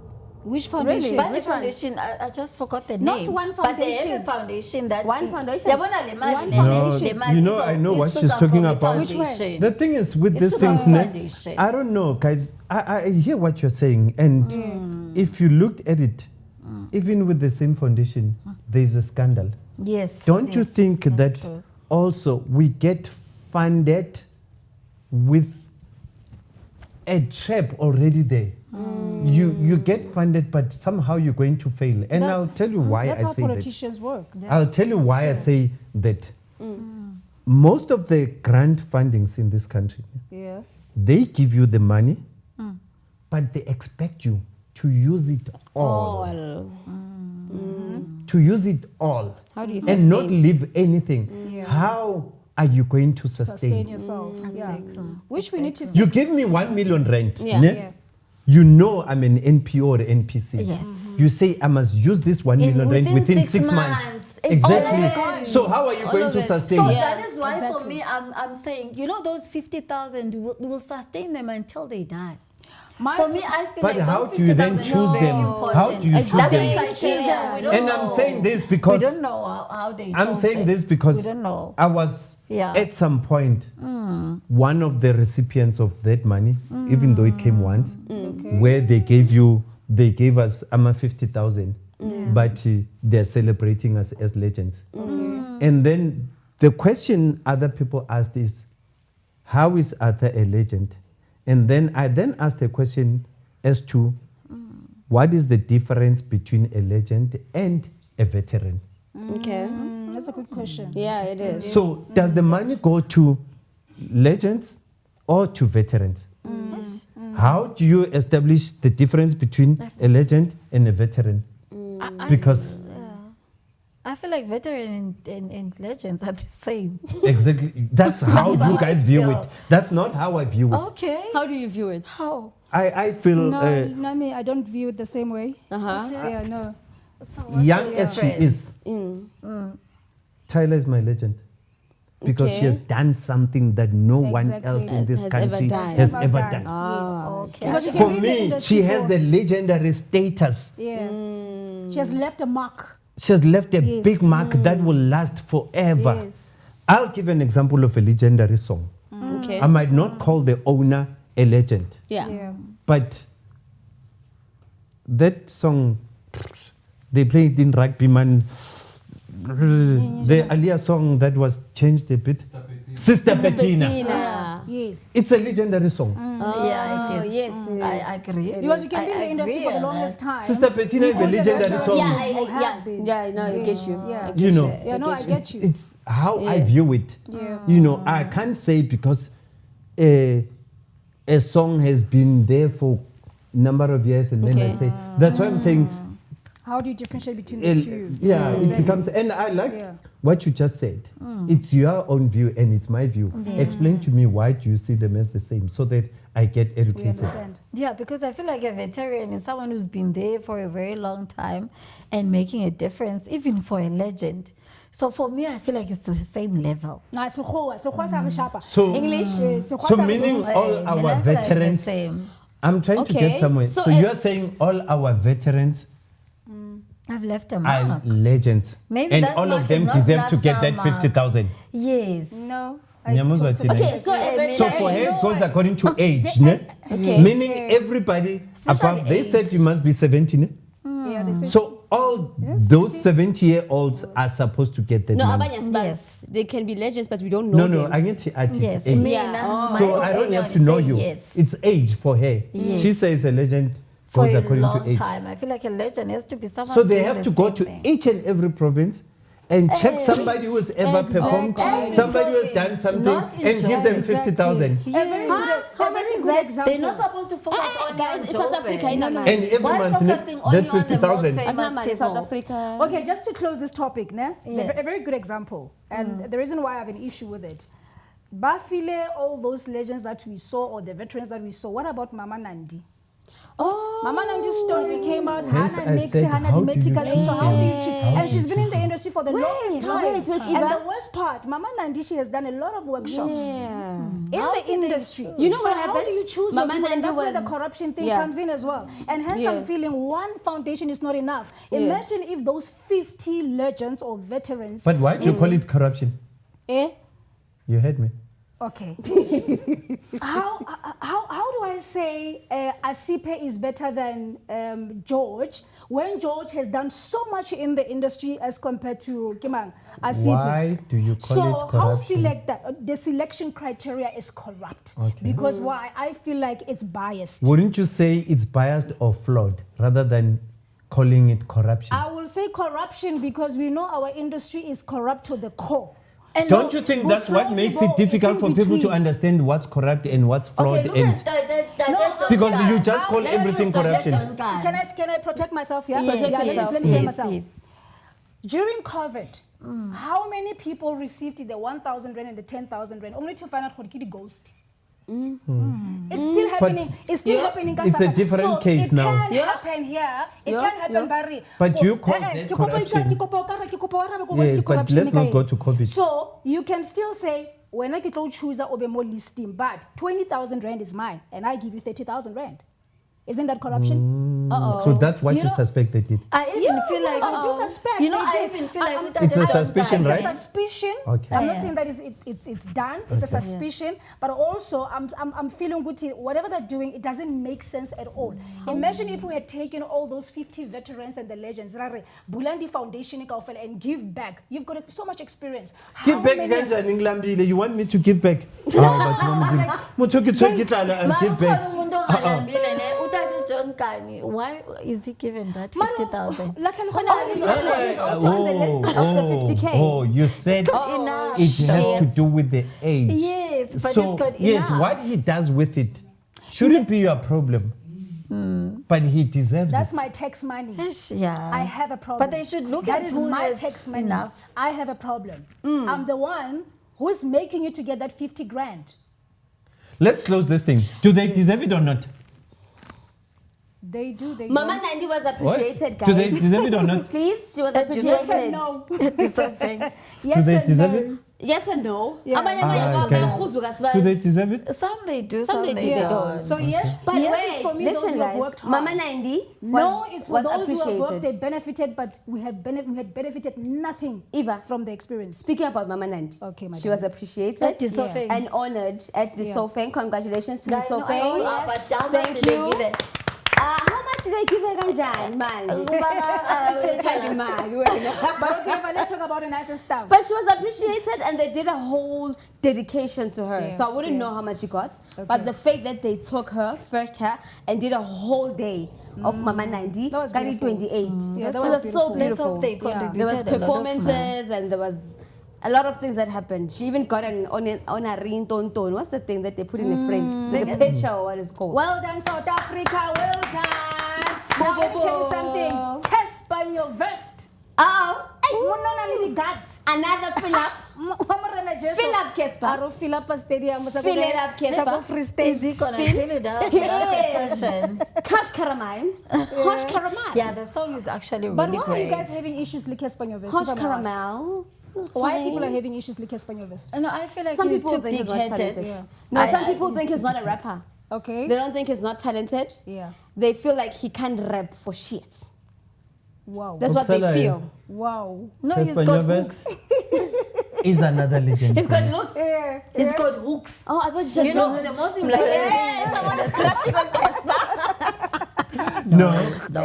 Which foundation? But the Which one? foundation, I just forgot the Not name. one But they have foundation. a foundation that... One foundation? Yabona le mali One le- foundation. le mali You know, is I know is what Sugar she's talking Free about. Which one? Foundation. The thing is with It's these super things, ne, foundation. I don't know, guys. I hear what you're saying, and if you looked at it, even with the same foundation, there's a scandal. Yes. Don't you yes, think that's that true. also we get funded with a trap already there? You get funded, but somehow you're going to fail. And I'll tell you why That's I how say that. politicians work. I'll tell you why I say that. Most of the grant fundings in this country, Yeah. they give you the money, but they expect you to use it all. To use it all. How do you and not sustain? leave anything. Yeah. How are you going to Sustain yourself. Yeah. Which we need to fix. You give me 1 million rent. Yeah. Ne? Yeah. You know I'm an NPO or NPC. Yes. You say I must use this 1 million rent within 6 months. Exactly. So how are you going to sustain? So it? that is why for me, I'm saying, those 50,000 will sustain them until they die. For me, I feel But like how those do you then 50,000 choose is very them? important. How do you choose That's them? the criteria. We don't And know. I'm saying this because we don't know how they chose I'm saying them. this because we don't know. I was at some point one of the recipients of that money, even though it came once, where they gave us 50,000, but they're celebrating us as legends. And then the question other people asked is, how is Arthur a legend? And then I asked a question as to what is the difference between a legend and a veteran? Okay. That's a good question. Yeah, it is. So does the money go to legends or to veterans? How do you establish the difference between a legend and a veteran? Because I feel like veteran and legends are the same. exactly, that's how you guys view it. That's not how I view it. Okay. How do you view it? How? I feel No, I don't view it the same way. Yeah, no. young as she is, Tyla is my legend. Because she has done something that no one Exactly. else in this Has country ever done. has ever done. Yes. Okay. Because you can For be in the me, industry she has for- the legendary status. Yeah. She has left a mark. She has left a Yes. big mark that will last forever. Yes. I'll give an example of a legendary song. Okay. I might not call the owner a legend, Yeah. Yeah. but that song, they play it in rugby, man. The earlier song that was changed a bit, Sister Bettina. Bettina. Yes. It's a legendary song. Yeah, it is. Yes, I agree. Because you can be in the I industry agree for the on longest that. time. Sister Bettina is a legendary song. Yeah, You have been. yeah, no, I get you. Yeah. I get You know, Yeah, no, I get you. it's how I Yeah. view it. Yeah. You know, I can't say because a song has been there for a number of years and then I Okay. say, that's why I'm saying, How do you differentiate between the two? yeah, it becomes, and I like Yeah. what you just said. It's your own view and it's my view. Explain to me why do you see them as the same so that I get We educated. understand. Yeah, because I feel like a veteran is someone who's been there for a very long time and making a difference, even for a legend. So for me, I feel like it's the same level. Nah, so sa re sharper. So, English? so meaning all And our I feel like the veterans, same. I'm trying to Okay. get somewhere. So So you're saying all our veterans I've left a are mark. legends. Maybe And that all mark of is them not deserve to get that national mark. 50,000. Yes. No. Nyamuzwa Tina. Okay, so a veteran. So for her, it goes according to age, ne? Okay. Meaning everybody above, they said you must be 70, ne? Yeah, they say So all those 70-year-olds are supposed to get that No, money. abanye spas. Yes. They can be legends, but we don't know No, them. I get it at Yes. its age. Me, Yeah. my So I don't opinion have to is know saying you. Yes. It's age for her. Yes. She says a legend For goes a according long to age. time. I feel like a legend has to be someone So they doing have the to go same to thing. each and every province and check somebody who has ever performed, Exactly. somebody who has done something, Not in and give them Exactly. 50,000. A very good example. They're not supposed to focus on guys, your it's South job, Africa, eh? no, no. And every Why month, focusing only that's on the most 50,000. famous Agnamari, South people? Africa. Okay, just to close this topic, ne? Yes. A very good example. And the reason why I have an issue with it. Bafile, all those legends that we saw, or the veterans that we saw, what about Mama Nandi? Oh. Mama Nandi's story came out, Hence Hannah I Nixie, said, Hannah how do you Medical, and so how do you choose? choose? How And do she's you been in choose the one? industry for the longest time. wait, And Evh'a? the worst part, Mama Nandi, she has done a lot of workshops Yeah. in the industry. You know so what how happened? do you choose Mama your people? And Nandi that's where the was- corruption thing yeah. comes in as well. And hence Yeah. I'm feeling one foundation is not enough. Imagine if those 50 legends or veterans... But why do you call it corruption? Eh? You heard me. Okay. how do I say Asipe is better than George when George has done so much in the industry as compared to Kimang Asipe? Why do you call So it how corruption? select that? The selection criteria is corrupt. Okay. Because why? I feel like it's biased. Wouldn't you say it's biased or flawed rather than calling it corruption? I will say corruption because we know our industry is corrupt to the core. And don't you think that's what makes it difficult for people to understand what's corrupt and what's flawed? Okay, look at that Because you just call everything corruption. Can I protect myself? Yeah. Protect yourself. Let me say myself. During COVID, how many people received the 1,000 rand and the 10,000 rand only to find out what the ghost? It's still happening. It's still happening. It's a different case now. It can happen here. It can happen, Barry. But you call that corruption. Yes, but let's not go to COVID. So you can still say, when I get to choose a more listing, but 20,000 rand is mine, and I give you 30,000 rand. Isn't that corruption? So that's what you suspect they did. I even feel like I do suspect. You know, I even feel like it's a suspicion, right? It's a suspicion. Okay. I'm not saying that it's done. It's a suspicion, but also I'm feeling good. Whatever they're doing, it doesn't make sense at all. Imagine if we had taken all those 50 veterans and the legends, Bulandi Foundation, and give back. You've got so much experience. Give back, Ganja. You want me to give back? Give back. Why is he given that 50,000? Also on the list of the 50K. Oh, you said it has to do with the age. Yes, but so, it's got yes, enough. what he does with it shouldn't be your problem. But he deserves That's it. my tax money. Yeah. I have a problem. But they should look that at is who my has tax money. enough. I have a problem. I'm the one who's making you to get that 50 grand. Let's close this thing. Do they deserve it or not? They do. They Mama don't. Nandi was appreciated, guys. Do they deserve it or not? Please, she was Yes appreciated. and no. Do they deserve it? Yes and no. Yeah. Do they deserve it? Some they do, Some they do, they don't. So yes, But yes, wait, it's for me listen, those who have guys. worked hard. Mama Nandi No, it's for was those who have worked. appreciated. They benefited, but we had benefited nothing Evh'a, from the experience. speaking about Mama Nandi, Okay, she was appreciated That is so fake. and honored at the Sofeng. Congratulations to the Guys, no, I Sofeng. know you are, but how much Thank did they you. give it? How much did I give her, Ganjan? Man, But okay, but let's talk about the nicer stuff. But she was appreciated and they did a whole dedication to her. Yeah, So I wouldn't yeah. know how much she got. Okay. But the fact that they took her, first her, and did a whole day of Mama Nandi, That was Gani beautiful. 28. Yeah, that It was was so beautiful. Let's beautiful. hope they Yeah. contributed There was a lot of money. performances and there was a lot of things that happened. She even got an honorary tonton. What's the thing that they put in a frame? It's like a picture or what it's called. Well done, South Africa. Well done. Now let me tell you something. Casper in your vest. Oh, Another fill up. Fill up, Casper. Aro fill up a stadium. Fill it up, Casper. Free state. Is he gonna fill it up? That's the question. Cash caramel. Hush caramel. Yeah, the song is actually But really why great. are you guys having issues with Casper in your vest? Hush If I may ask? caramel. Why people are having issues with Casper in your vest? No, I feel like Some he's people too think he's not big-headed. talented. Yeah. No, some people think he's not a rapper. Okay. They don't think he's not talented. Yeah. They feel like he can't rap for shit. Wow. That's what they Upsala, feel. Wow. No, he's Casper got Nyovest hooks. is another legend. He's got looks. Yeah. He's got hooks. Oh, I thought you said You know, looks. the most I'm like, important yeah, someone is crushing on Casper. No,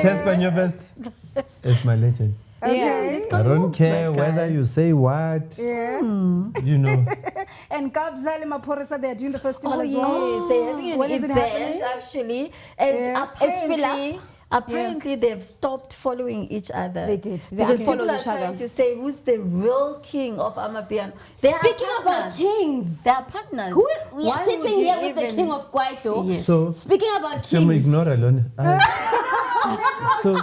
Casper Nyovest is my legend. Okay. I don't care that guy. whether you say what, Yeah. you know. And Kabzali Maporisa, they're doing the festival Oh as well. yes, they're having an When is it event happening? actually, and Yeah. It's fill up. apparently they've stopped following each other. They did. They Because unfollowed people are each trying other. to say who's the real king of Amapiano. They are Speaking about partners. kings, They are partners. we are Why sitting would you here with the even- king of Kwaito. Yes. So, Speaking about so kings. ignore alone. So,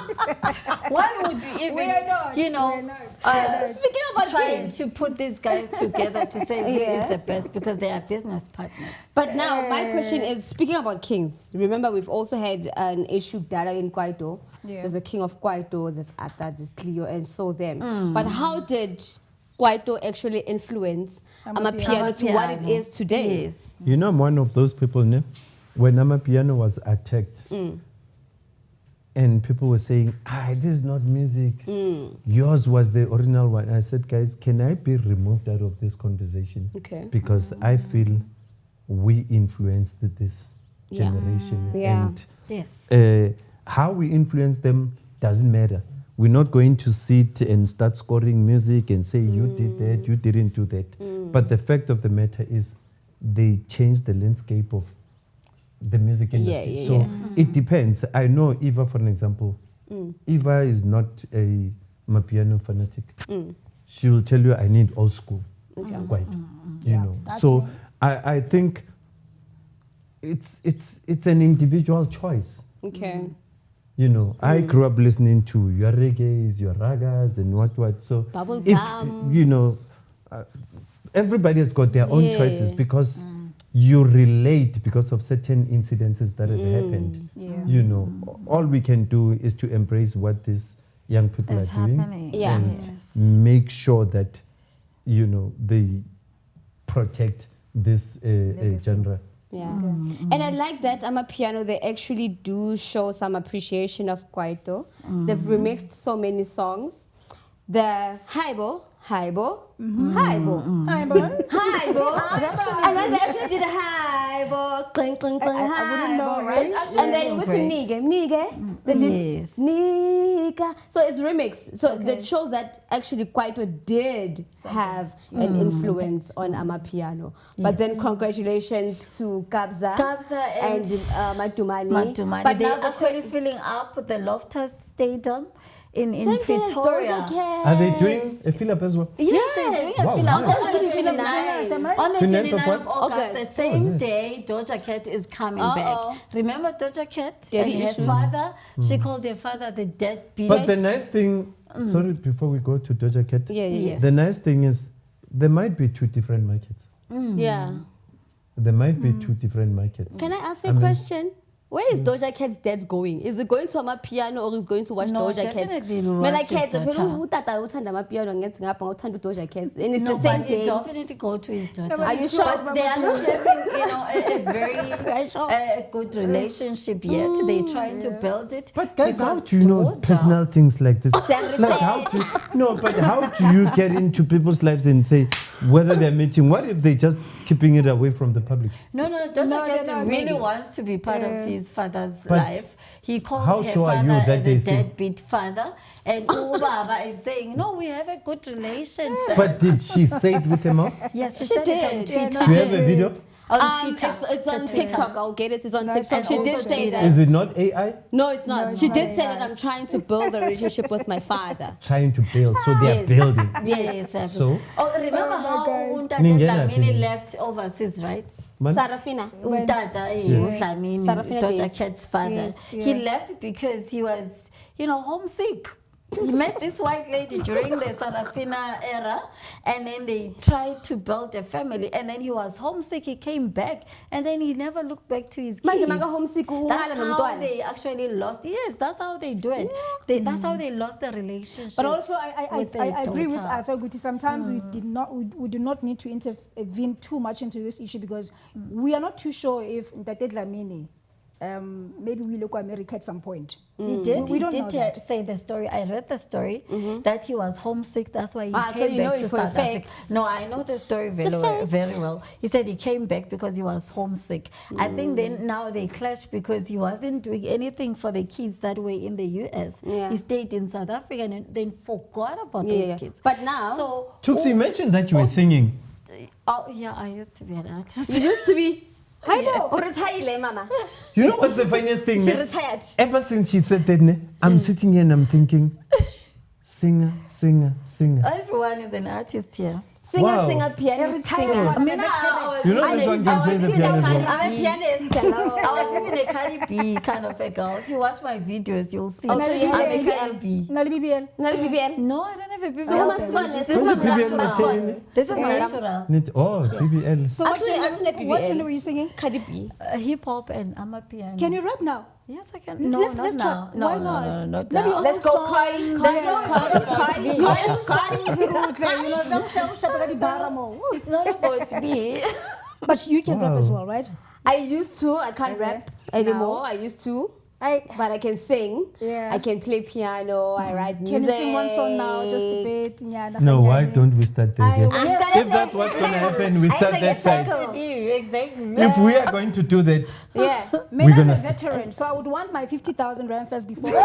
Why would you even, We are not. you know, We are not. Speaking about trying kings. to put these guys together to say who Yeah. is the best because they are business partners. But now my question is, speaking about kings, remember we've also had an issue data in Kwaito. Yeah. There's a king of Kwaito, there's Ata, there's Cleo, and so them. But how did Kwaito actually influence Amapiano to what it is today? Yes. you know, I'm one of those people, ne? When Amapiano was attacked, and people were saying, this is not music. Yours was the original one. I said, guys, can I be removed out of this conversation? Okay. Because I feel we influenced this Yeah. generation. Yeah. Yes. And how we influence them doesn't matter. We're not going to sit and start scoring music and say, you did that, you didn't do that. But the fact of the matter is, they changed the landscape of the music industry. Yeah, So it depends. I know Evh'a, for an example. Evh'a is not a Mapiano fanatic. She will tell you, I need old school. quite, you know. So I think it's an individual choice. Okay. You know, I grew up listening to your reggaes, your ragas, and what. So Bubble if gum. you know, everybody has got their own choices because you relate because of certain incidences that have happened. Yeah. You know, all we can do is to embrace what these young people It's are doing happening. Yeah. and make sure that, you know, they protect this genre. Yeah. And I like that Amapiano, they actually do show some appreciation of Kwaito. They've remixed so many songs. The Haibo, Haibo, Haibo, Haibo. And then they actually did a Haibo, clink, clink, clink, I wouldn't know, Haibo, right? And then with Nige, they did Yes. Nika. So it's remixed. So that shows that actually Kwaito did have an influence on Amapiano. But then congratulations to Kabza and Matumani. Matumani. But They're now actually filling up the Loftus Stadium in Same thing as Pretoria. Doja Cat. Are they doing a fill-up as well? Yes, they're doing a Wow, fill-up. nice. On the 29th. On the 29th 29th of of what? August, the August. same nice. day, Doja Cat is coming Uh-oh. back. Remember Doja Cat Daddy and her issues. father? She called her father the deadbeat. But the nice thing, sorry, before we go to Doja Cat, Yeah. the nice thing is there might be two different markets. Yeah. There might be two different markets. Can I ask a question? Where is Doja Cat's dad going? Is it going to Amapiano or is it going to watch No, Doja Cat? definitely Mina watch his Cats, daughter. utata uthanda Amapiano ngethi ngapha ngothanda Doja Cat. And it's No, the same but they thing. definitely go to his daughter. Are you sure? But they are not having, you know, a very good relationship yet. They're trying to build it. But guys, how because do you know Doja- personal things like this? Self-research. Like how do but how do you get into people's lives and say whether they're meeting? What if they're just keeping it away from the public? No, Doja No, Cat they're not. really wants to be part of his father's But life. He called how her sure are father you that as they a see- deadbeat father, and Ubaba is saying, no, we have a good relationship. But did she say it with her mouth? Yes, she She said it on did. Twitter. Do you have a video? On Twitter. It's on TikTok. I'll get it. It's on No, TikTok. it's She on did also say Twitter. that. Is it not AI? No, it's not. it's She not did say AI. that I'm trying to build a relationship with my father. Trying to build. So they are Yes. building. Yes. So Oh, remember how God. Untata Ningena Dlamini phela. left overseas, right? man, Sarafina. Untata Dlamini, Sarafina Doja days. Cat's father. Yes, He yeah. left because he was, homesick. He met this white lady during the Sarafina era, and then they tried to build a family, and then he was homesick. He came back, and then he never looked back to his kids. Manje maka homesick That's ungala how nomntwana. they actually lost. Yes, that's how they do it. That's how they lost the relationship. But also, I with their agree with daughter. Arthur Guti. Sometimes we do not need to intervene too much into this issue because we are not too sure if Ntate Dlamini maybe we look at America at some point. He did. We don't he know did that. say the story. I read the story that he was homesick. That's why he Ah, so came you know back it to for a South Africa. fact. No, I know the story a very fact. well. He said he came back because he was homesick. I think then now they clashed because he wasn't doing anything for the kids that were in the US. Yeah. He stayed in South Africa and then forgot about Yeah. those kids. But now, So, Tuxi, you mentioned that you were singing. oh yeah, I used to be an artist. you used to be. I know. Retired, mama. You know what's the funniest thing? She ne? retired. Ever since she said that, ne, I'm sitting here and I'm thinking, singer. Everyone is an artist here. Singer, Wow. singer, pianist, Retired singer. one. I mean, I was You know even this a- one can play the piano as well. I'm a pianist. Hello. I was even a Cardi B kind of a girl. If you watch my videos, you'll see. Oh, so you have I'm a a Cardi B. Nali BBL. Not BBL. No, I don't have a BBL. So who must run? This This is is BBL natural. This is Yeah. natural. Oh, BBL. So Actually, what genre were you singing? Cardi B. Hip hop and Amapiano. Can you rap now? Yes, I can. No, let's not try. now. Why No, not? not Maybe now. Let's go, song. Cardi. Yeah. It's not about me. But you can rap Wow. as well, right? I used to. I can't Okay. rap anymore. Now? I used to. I But I can sing. Yeah. I can play piano. I write music. can you sing one song now? Just a bit. Nyana, No, why Nyana. don't we start there? I then? will. If that's what's going to happen, we start that side. Exactly. If we are going to do that, Yeah. Man, We're I'm gonna a start. veteran, so I would want my 50,000 rand first before. You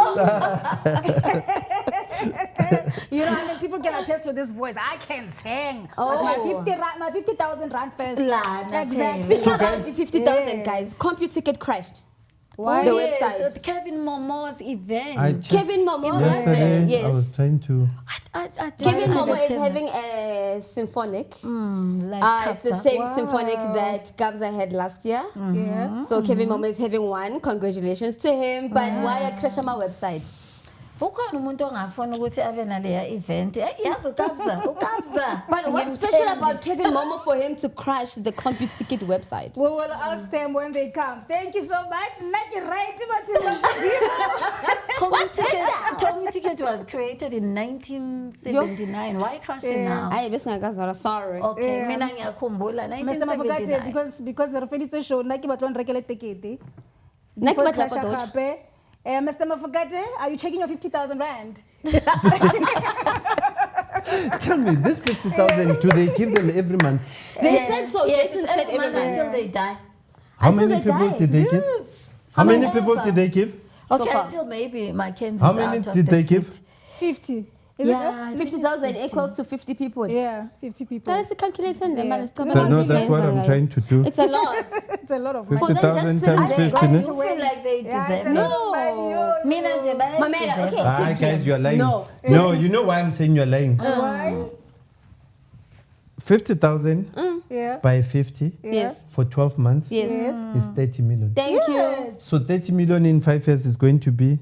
know, I mean, people can attest to this voice. I can sing. But my 50,000 rand first. Lana, Exactly. Speaking So about guys- the 50,000, Yeah. guys, compute ticket crashed. Why? The Yes, website. so Kevin Momo's event. I checked Kevin Momo. yesterday. Yes. I was trying to. Kevin don't Momo is understand. having a symphonic. Like It's the Kapsa. same symphonic that Gabza had last year. Yeah. So Kevin Momo is having one. Congratulations to him. But why a crash on my website? Ukhona umuntu ongafuna ukuthi abe naleya event. Yazi ukabza. But what's special about Kevin Momo for him to crash the CompuTicket website? We will ask them when they come. Thank you so much. What's special? CompuTicket was created in 1979. Why crash it now? I sorry. Okay, mina ngiyakhumbula Mr. Mafokate, 1979. because the Felix show, Nike Batwan rekele tekete. Nike Before batla Clasha Doja. Gape, Mr. Mafokate, are you checking your 50,000 rand? Tell me, this 50,000, do they give them every month? They said so. Yes, Jason it's said every month everyone. until they die. How Until many they people die. did they give? Yes. How many Some people ever. did they give? So Okay, far. until maybe Mackenzie's How many out of did the they seat. give? 50. Yeah, I think 50,000 it's 50. equals to 50 people. Yeah, 50 people. That's a calculation. Yeah. Man, it's No, No, that's what I'm trying to do. It's a lot. It's a lot of money. 50,000 just sit times there. 50, I ne? do feel like they Yeah, deserve it's a it. lot of money. No. Mina nje Mamela, bayadeserve okay. it. Ah, guys, you're lying. No. No, you know why I'm saying you're lying? Why? 50,000 Yeah. by 50 Yes. for 12 months Yes. Yes. is 30 million. Thank you. Yes. So 30 million in 5 years is going to be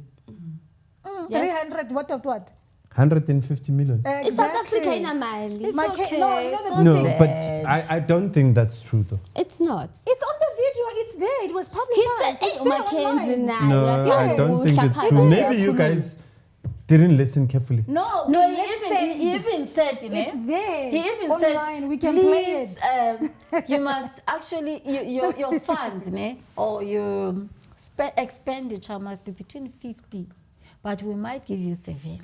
Yes. 300, what? 150 million. It's South Africa in a mile. It's My okay. no, you know it's the not good No, thing. but bad. I don't think that's true though. It's not. It's on the video. It's there. It was He publicized. said, It's "Hey, there Mackenzie, online. nah, No, yeah, I don't think it's Shaka- true. Maybe you guys didn't listen carefully. No, No, listen. he even said, you know, It's there. he even online. said, We can play please, it. you must actually, your funds, ne, or your expenditure must be between 50, but we might give you 70.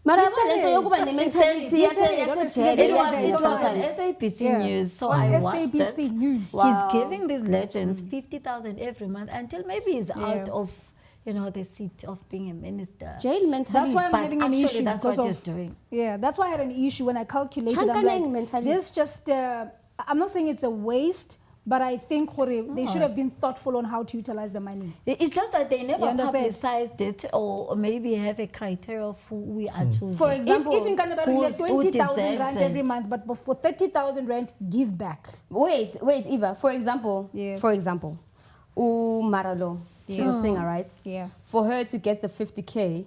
Mara, He said wale nto it. yokuba ne-mentality He said it. yase- Honestly, yase- it It was- yase- it's was on sometimes. SABC Yeah. News, so On I watched SABC it. News. Wow. He's giving these legends 50,000 every month until maybe he's out of, the seat of being a minister. Jail mentality. That's why I'm But having an actually, issue that's because what of he's doing. Yeah, that's why I had an issue when I calculated. I'm Chankaneng like, mentality. this just. I'm not saying it's a waste, but I think they should have been thoughtful on how to utilize the money. It's just that they You never understand? publicized it, or maybe have a criteria of who we are choosing. For example, if in who 20,000 deserves rand it. every month, but for 30,000 rand, give back. Wait, Eva. For example, Yeah. Maralo, she's a singer, right? Yeah. For her to get the 50K,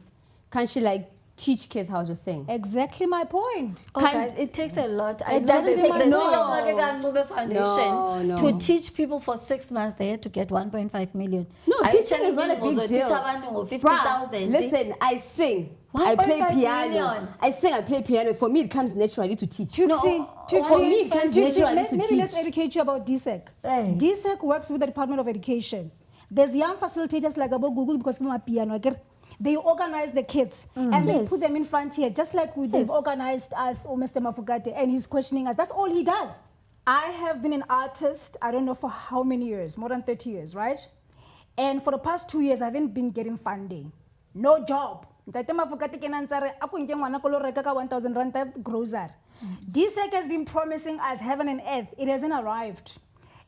can she like teach kids how to sing? Exactly my point. Oh, guys, it takes a lot. I Exactly. know the No. Silo Foundation No. to teach people for 6 months. They had to get 1.5 million. No, Are you teaching telling is not me a big uzoteach deal. abantu Bruh, 50,000? listen, I sing. I play 1.5 piano. million. I sing, I play piano. For me, it comes naturally to teach. Tuxi, for me, it comes naturally to maybe let's teach. educate you about DSEC. Hey. DSEC works with the Department of Education. There's young facilitators like about Google because Amapiano. They organize the kids and they Yes. put them in front here, just like they've organized us, or Mr. Mafokate, and he's questioning us. That's all he does. I have been an artist, I don't know for how many years, more than 30 years, right? And for the past 2 years, I haven't been getting funding. No job. Ntate Mafokate ke nna ntse a re, "Ako nke ngwana ko lo reka ka 1,000 rand grocery." DSEC has been promising us heaven and earth. It hasn't arrived.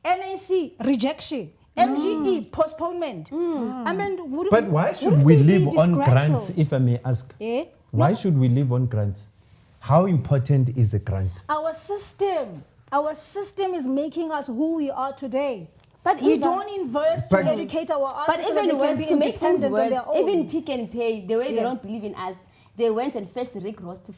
NAC, rejection. MGE, postponement. I mean, But why should wouldn't we be live on disgruntled? grants, if I may ask? Eh? Why should we live on grants? How important is a grant? Our system is making us who we are today. But we Eva- don't invest to But- educate our But artists so that even they can worse, be to make things independent on worse, their own. even Pick and Pay, the way they Yeah. don't believe in us, they went and fetched Rick Ross to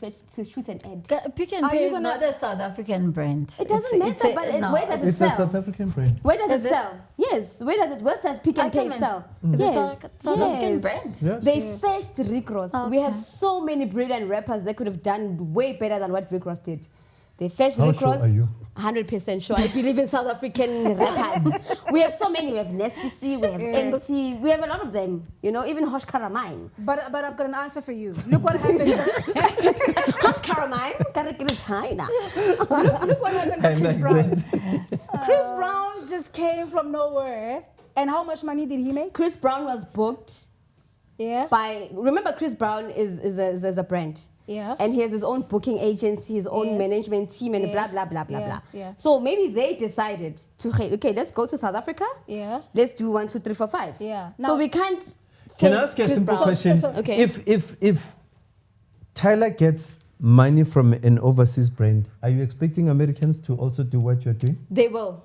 choose an ad. Pick and Are Pay you is gonna- not a South African brand. It doesn't matter, but where does it It's a sell? South African brand. Where does Is it it? sell? Yes. Where does Pick and Pay Arguments. sell? Is it Yes. South African Yes. brand? Yes. They fetched Rick Ross. We have so many brilliant rappers that could have done way better than what Rick Ross did. They fetched How Rick sure Ross. are you? 100% sure. I believe in South African rappers. We have so many. We have Nasty C, we have MC, we have a lot of them. Even Hosh Karamine. But I've got an answer for you. Look what happened. Hosh Karamine? Gotta get to China. Look what happened to I Chris like Brown. Chris Brown just came from nowhere. And how much money did he make? Chris Brown was booked Yeah. by. Remember, Chris Brown is a brand. Yeah. And he has his own booking agency, his own management team, and blah, blah, blah, blah, blah. So maybe they decided to, okay, let's go to South Africa. Yeah. Let's do 1, 2, 3, 4, 5. Yeah. So we can't. Can I ask you a simple question? Okay. If Tyla gets money from an overseas brand, are you expecting Americans to also do what you're doing? They will.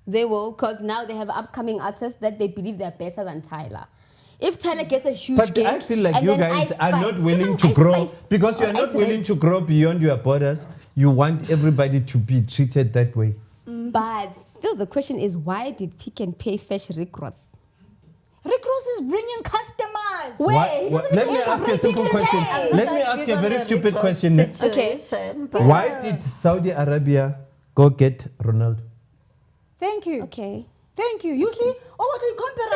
They will, because now they have upcoming artists that they believe they're better than Tyla. If Tyla gets a huge gig, I feel like you guys are not willing to grow because you are not willing to grow beyond your borders. You want everybody to be treated that way. But still, the question is, why did Pick and Pay fetch Rick Ross? Rick Ross is bringing customers. Let me ask you a simple question. Let me ask you a very stupid question. Okay. Why did Saudi Arabia go get Ronaldo? Thank you. Okay. Thank you. You see? Oh, what do you compare?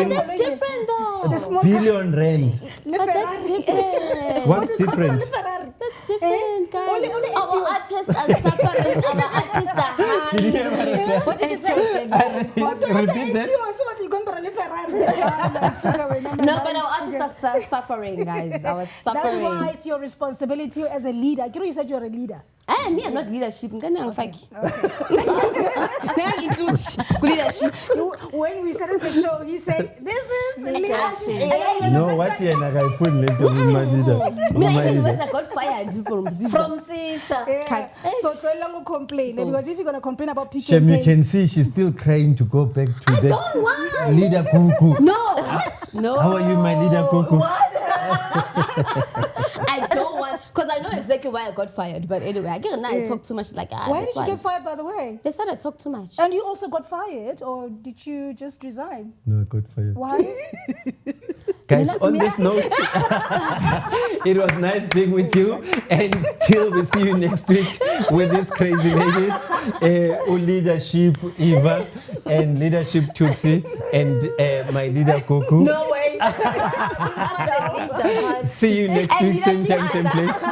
That's different though. The small billion rand. But that's different. What's different? That's different, guys. Our artists are suffering. Our artists are hungry. Did you hear what I said? What did you say? Repeat that. No, but our artists are suffering, guys. Our suffering. That's why it's your responsibility as a leader. You said you're a leader. Me, I'm not leadership. I'm gonna leadership. When we started the show, he said, "This is leadership." No, what you are going to put leader? I got fired from Caesar. So don't complain because if you're gonna complain about people, you can see she's still crying to go back to the don't want. Leader Kuku. No. How are you, my leader Kuku? I don't want, because I know exactly why I got fired. But anyway, I get now I talk too much. Why did you get fired, by the way? They said I talk too much. And you also got fired, or did you just resign? No, I got fired. Why? Guys, on this note, it was nice being with you. And till we see you next week with these crazy ladies, leadership Evh'a and leadership Tuxi and my leader Coco. No way. See you next week, same time, same place.